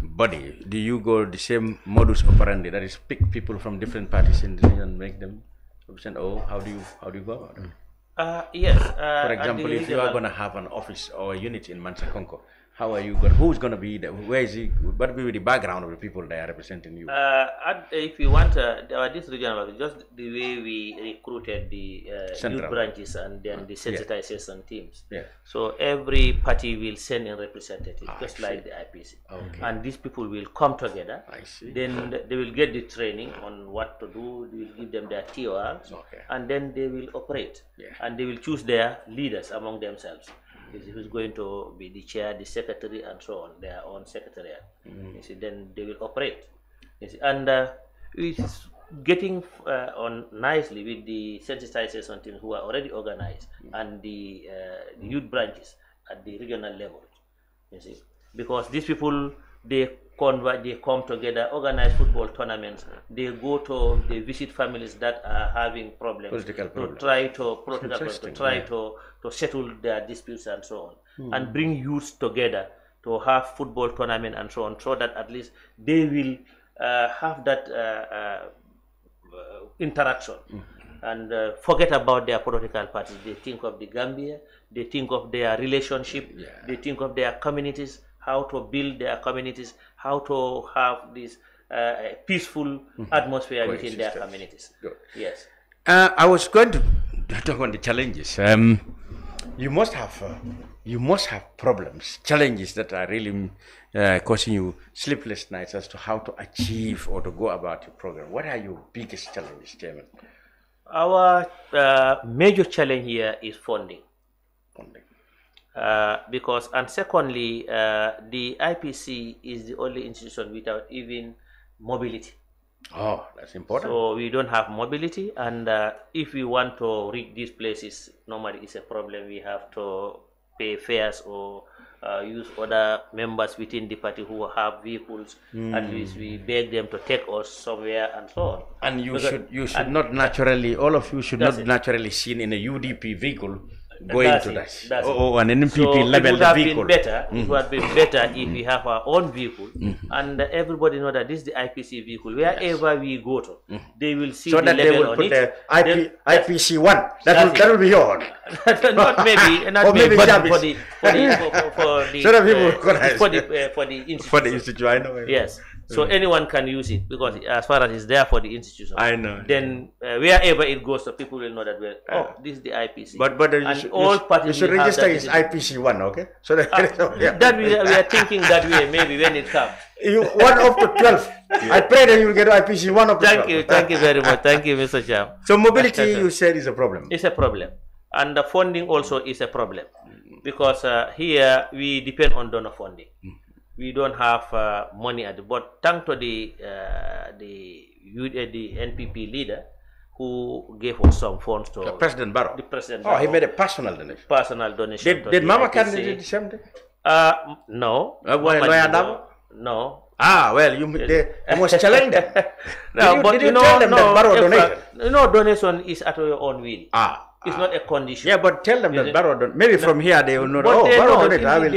body? Do you go the same modus operandi, that is pick people from different parties in the region and make them represent? Oh, how do you go about it? Yes. For example, if you are going to have an office or a unit in Mansakonko, how are you going? Who's going to be there? Where is he? What will be the background of the people that are representing you? If you want this regional, just the way we recruited the youth branches and then the sensitization teams. So every party will send a representative, just like the IPC. And these people will come together. Then they will get the training on what to do. We will give them their TORs, and then they will operate. And they will choose their leaders among themselves. Who's going to be the chair, the secretary, and so on, their own secretariat. You see, then they will operate. You see, and it's getting on nicely with the sensitization teams who are already organized and the youth branches at the regional level. You see, because these people, they come together, organize football tournaments. They visit families that are having problems, to try to settle their disputes and so on, and bring youths together to have football tournament and so on, so that at least they will have that interaction and forget about their political parties. They think of the Gambia, they think of their relationship, they think of their communities, how to build their communities, how to have this peaceful atmosphere within their communities. Yes. I was going to talk on the challenges. You must have problems, challenges that are really causing you sleepless nights as to how to achieve or to go about your program. What are your biggest challenges, Chairman? Our major challenge here is funding. Because, and secondly, the IPC is the only institution without even mobility. Oh, that's important. So we don't have mobility, and if we want to reach these places, normally it's a problem. We have to pay fares or use other members within the party who have vehicles. At least we beg them to take us somewhere and so on. And you should not naturally, all of you should not naturally seen in a UDP vehicle going to that. Or an NPP level vehicle. It would have been better if we have our own vehicle, and everybody know that this is the IPC vehicle. Wherever we go to, they will see so the that level they will on put it. the IPC1. That will be yours. Not maybe, not or maybe but Jabbie. for the institution. I know. Yes. So anyone can use it, because as far as it's there for the institution. I know. Then wherever it goes, so people will know that, well, oh, this is the IPC. But you should register as IPC1, okay? So that, that we are thinking that way, maybe when it comes. You 1 up to 12. I pray that you will get IPC1 up to 12. Thank you very much. Thank you, Mr. Cham. So mobility, you said, is a problem. It's a problem. And the funding also is a problem because here we depend on donor funding. We don't have money at the, but thanks to the NPP leader who gave us some funds to President Barrow. The President Barrow. He made a personal donation. Personal donation. Did Mama candidate the same thing? No. Lawyer Dabo? No. Well, you must challenge them. No, did you tell them that Barrow donated? No, donation is at your own will. It's not a condition. Yeah, but tell them that Barrow donated. Maybe from here they will know. But they Barrow know, donated.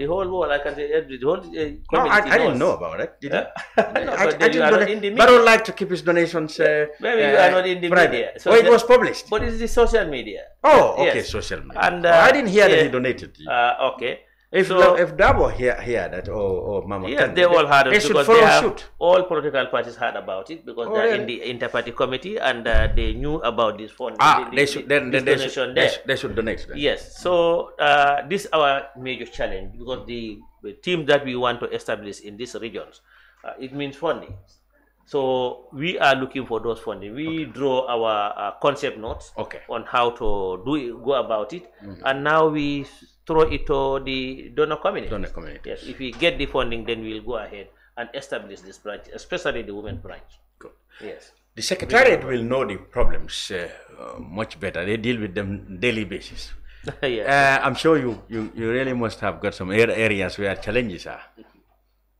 the whole world, I can say, the whole community I didn't know about it. Did you? I didn't in the media. Barrow liked to keep his donations maybe you are not in the media. So it was published. But it's the social media. Oh, okay, social media. And I didn't hear that he donated. Okay. If Dabo hear that, or Mama, yes, they all heard it. They should follow suit. All political parties heard about it because they are in the interparty committee and they knew about this fund. They should donate. Yes. So this is our major challenge because the team that we want to establish in these regions, it means funding. So we are looking for those funding. We draw our concept notes on how to go about it, and now we throw it to the donor community. Yes, if we get the funding, then we'll go ahead and establish this branch, especially the women branch. Good. Yes. The Secretariat will know the problems much better. They deal with them on daily basis. Yes. I'm sure you really must have got some areas where challenges are.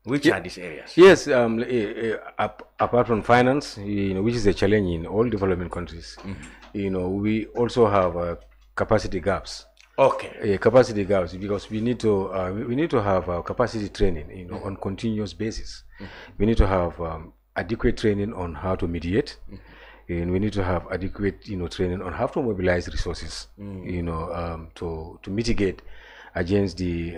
Which are these areas? Yes, apart from finance, which is a challenge in all development countries, we also have capacity gaps. Okay. Capacity gaps because we need to have capacity training, on continuous basis. We need to have adequate training on how to mediate, and we need to have adequate, training on how to mobilize resources, to mitigate against the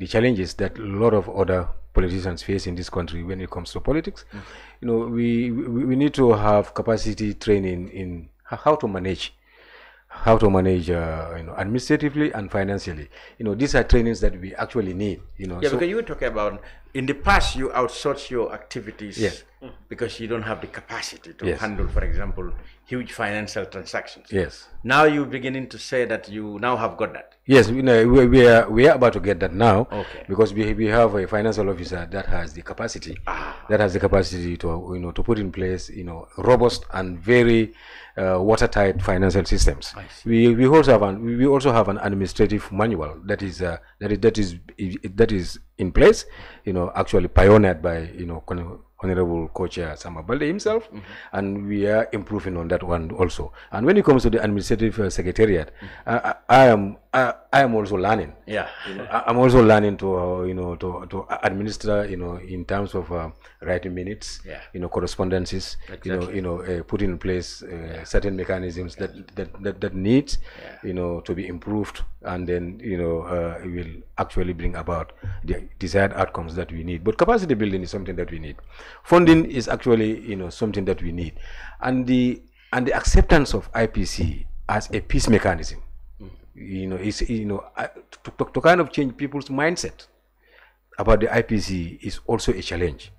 challenges that a lot of other politicians face in this country when it comes to politics. We need to have capacity training in how to manage administratively and financially. These are trainings that we actually need. Because you were talking about in the past you outsource your activities because you don't have the capacity to handle, for example, huge financial transactions. Yes. Now you're beginning to say that you now have got that. Yes, we are about to get that now. Okay. Because we have a financial officer that has the capacity, to put in place robust and very watertight financial systems. We also have an administrative manual that is in place, actually pioneered by Honorable Co-Chair Samba Baldeh himself, and we are improving on that one also. And when it comes to the administrative secretariat, I am also learning. Yeah, I'm also learning to administer, in terms of writing minutes, correspondences, putting in place certain mechanisms that need, to be improved, and then it will actually bring about the desired outcomes that we need. But capacity building is something that we need. Funding is actually something that we need, and the acceptance of IPC as a peace mechanism, is to kind of change people's mindset about the IPC is also a challenge,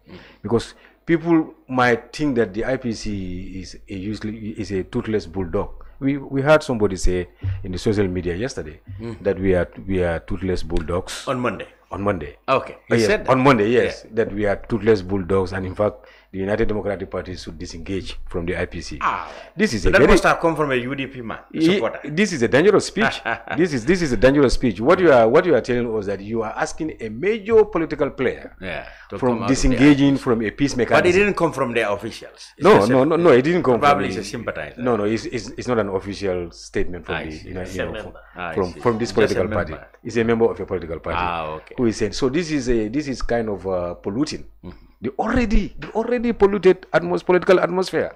because people might think that the IPC is a toothless bulldog. We heard somebody say in the social media yesterday that we are toothless bulldogs. On Monday. Okay. Yes, said that. On Monday, yes, that we are toothless bulldogs, and in fact, the United Democratic Party should disengage from the IPC. That must have come from a UDP man supporter. This is a dangerous speech. this is a dangerous speech. What you are telling us that you are asking a major political player from disengaging from a peace mechanism. But it didn't come from their officials. No, it didn't come. Probably it's a sympathizer. No, it's not an official statement from from this political party. It's a member of a political party who is saying. So this is kind of polluting the already polluted political atmosphere.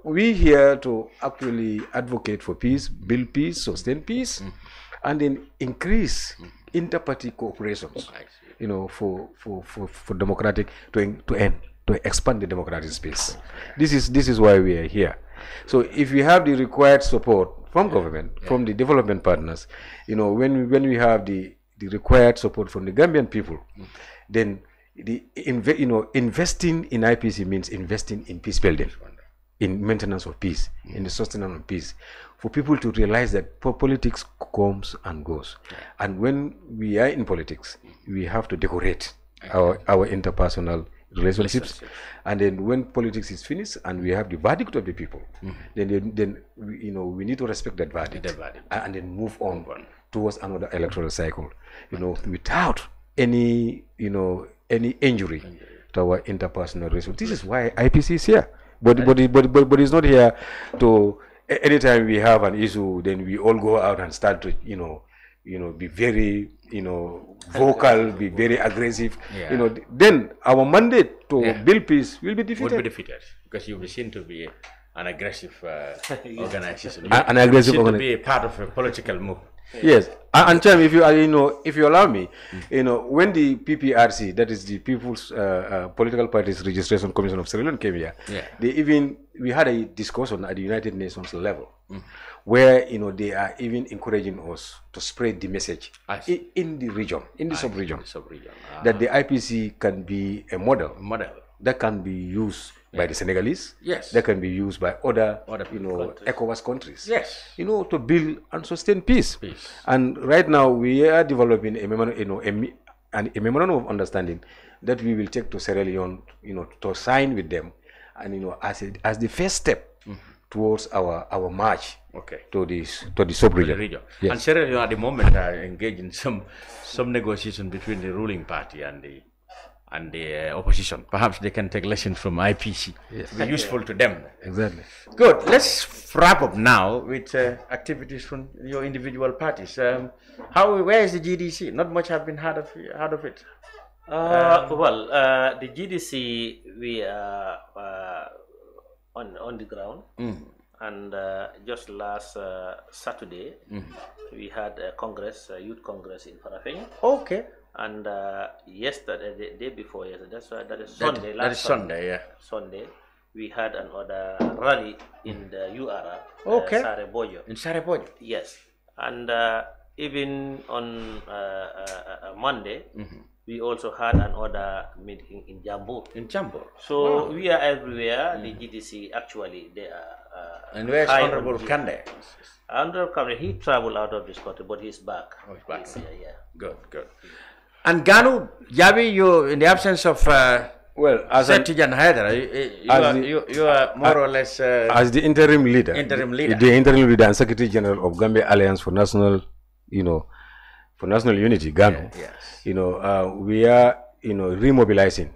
We here to actually advocate for peace, build peace, sustain peace, and then increase inter-party cooperations. For democratic to expand the democratic space. This is why we are here. So if we have the required support from government, from the development partners, when we have the required support from the Gambian people, then investing in IPC means investing in peace building. in maintenance of peace, in the sustenance of peace, for people to realize that politics comes and goes. And when we are in politics, we have to decorate our interpersonal relationships. And then when politics is finished and we have the verdict of the people, then we need to respect that verdict, and then move on towards another electoral cycle, without any injury to our interpersonal relations. This is why IPC is here, but it's not here to. Anytime we have an issue, then we all go out and start to be very vocal, be very aggressive. Then our mandate to build peace will be defeated. Would be defeated because you will be seen to be an aggressive organization. An aggressive organization to be a part of a political move. Yes, and Cham, if you allow me, when the PPRC, that is the People's Political Parties Registration Commission of Sierra Leone, came here, we had a discussion at the United Nations level, where they are even encouraging us to spread the message in the region, in the sub-region, that the IPC can be a model that can be used by the Senegalese, that can be used by other ECOWAS countries, to build and sustain peace. And right now we are developing a memorandum of understanding that we will take to Sierra Leone, to sign with them, and as the first step towards our march to the sub-region. Yes. And Sierra Leone at the moment are engaged in some negotiation between the ruling party and the opposition. Perhaps they can take lessons from IPC. Yes. Be useful to them. Exactly. Good. Let's wrap up now with activities from your individual parties. Where is the GDC? Not much have been heard of it. The GDC, we are on the ground, and just last Saturday we had a congress, a youth congress in Farafenni. Okay. And yesterday, the day before yesterday, that is Sunday. Sunday, we had another rally in the URA. Sarebojo. In Sarebojo. Yes, and even on Monday, we also had another meeting in Jambu. So we are everywhere. The GDC actually they are. And where's Honorable Kande? Honorable Kande, he traveled out of this country, but he's back. Oh, he's back. He's here, yeah. Good. And Ganu Jabbie, you in the absence of as Tijan Haider, you are more or less as the interim leader. The interim leader and Secretary General of Gambia Alliance for National, for National Unity, GANU. We are remobilizing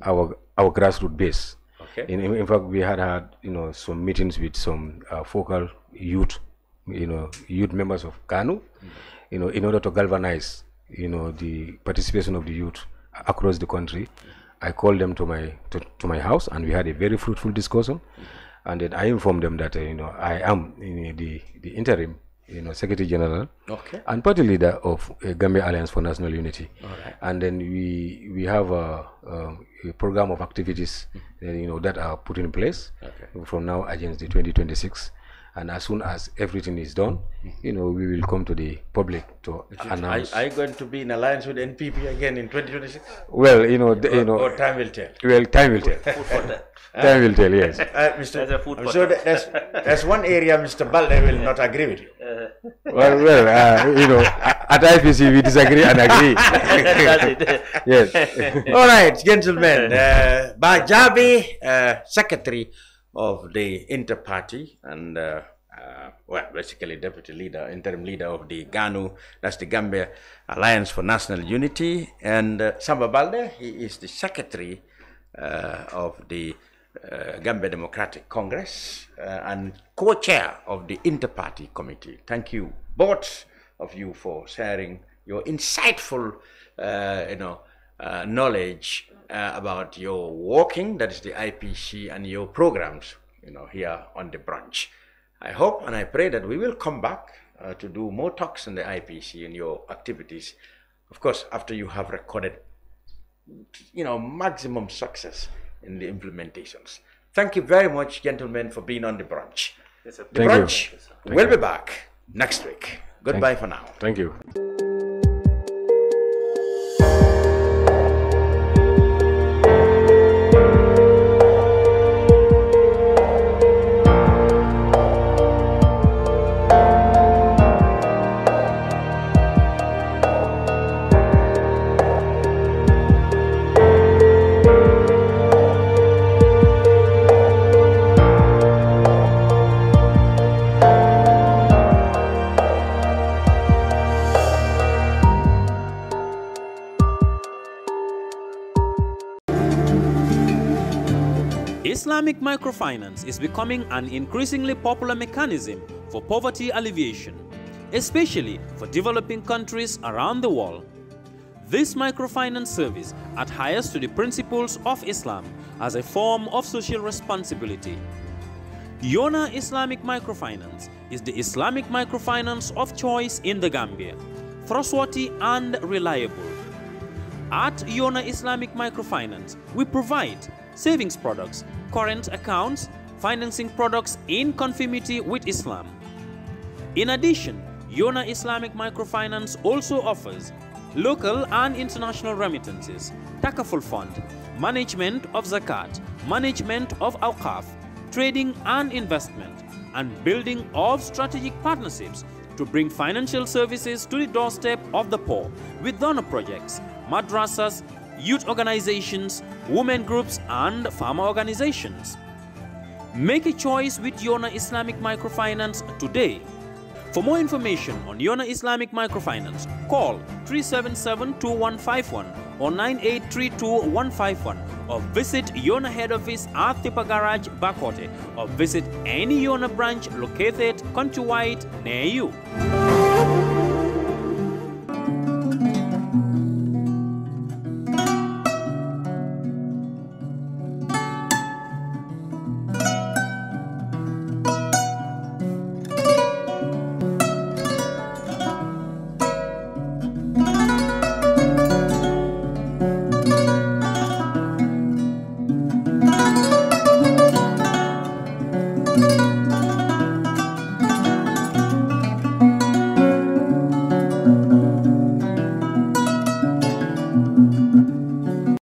our grassroots base. Okay. In fact, we had some meetings with some focal youth, youth members of GANU, in order to galvanize the participation of the youth across the country. I called them to my house, and we had a very fruitful discussion. And then I informed them that I am the interim Secretary General and party leader of Gambia Alliance for National Unity. And then we have a program of activities that are put in place from now against the 2026. And as soon as everything is done, we will come to the public to announce. Are you going to be in alliance with NPP again in 2026? Well, or time will tell. Well, time will tell. Time will tell. Yes. So there's one area Mr. Baldeh will not agree with you. At IPC we disagree and agree. That's it. Yes. All right, gentlemen. Baa Jabbie, Secretary of the Inter-Party and basically deputy leader, interim leader of the GANU, that's the Gambia Alliance for National Unity, and Samba Baldeh, he is the secretary of the Gambia Democratic Congress and co-chair of the Inter-Party Committee. Thank you, both of you, for sharing your insightful, knowledge about your working, that is the IPC, and your programs, here on the Brunch. I hope and I pray that we will come back to do more talks on the IPC and your activities. Of course, after you have recorded, maximum success in the implementations. Thank you very much, gentlemen, for being on the Brunch. Yes, the Brunch will be back next week. Goodbye for now. Thank you. Islamic microfinance is becoming an increasingly popular mechanism for poverty alleviation, especially for developing countries around the world. This microfinance service adheres to the principles of Islam as a form of social responsibility. Yona Islamic Microfinance is the Islamic microfinance of choice in the Gambia, trustworthy and reliable. At Yona Islamic Microfinance, we provide savings products, current accounts, financing products in conformity with Islam. In addition, Yona Islamic Microfinance also offers local and international remittances, takaful fund, management of zakat, management of awqaf, trading and investment, and building of strategic partnerships to bring financial services to the doorstep of the poor with donor projects, madrasas, youth organizations, women groups, and farmer organizations. Make a choice with Yona Islamic Microfinance today. For more information on Yona Islamic Microfinance, call 377-2151 or 9832-151 or visit Yona head office at Tipa Garage, Bakote, or visit any Yona branch located countrywide near you.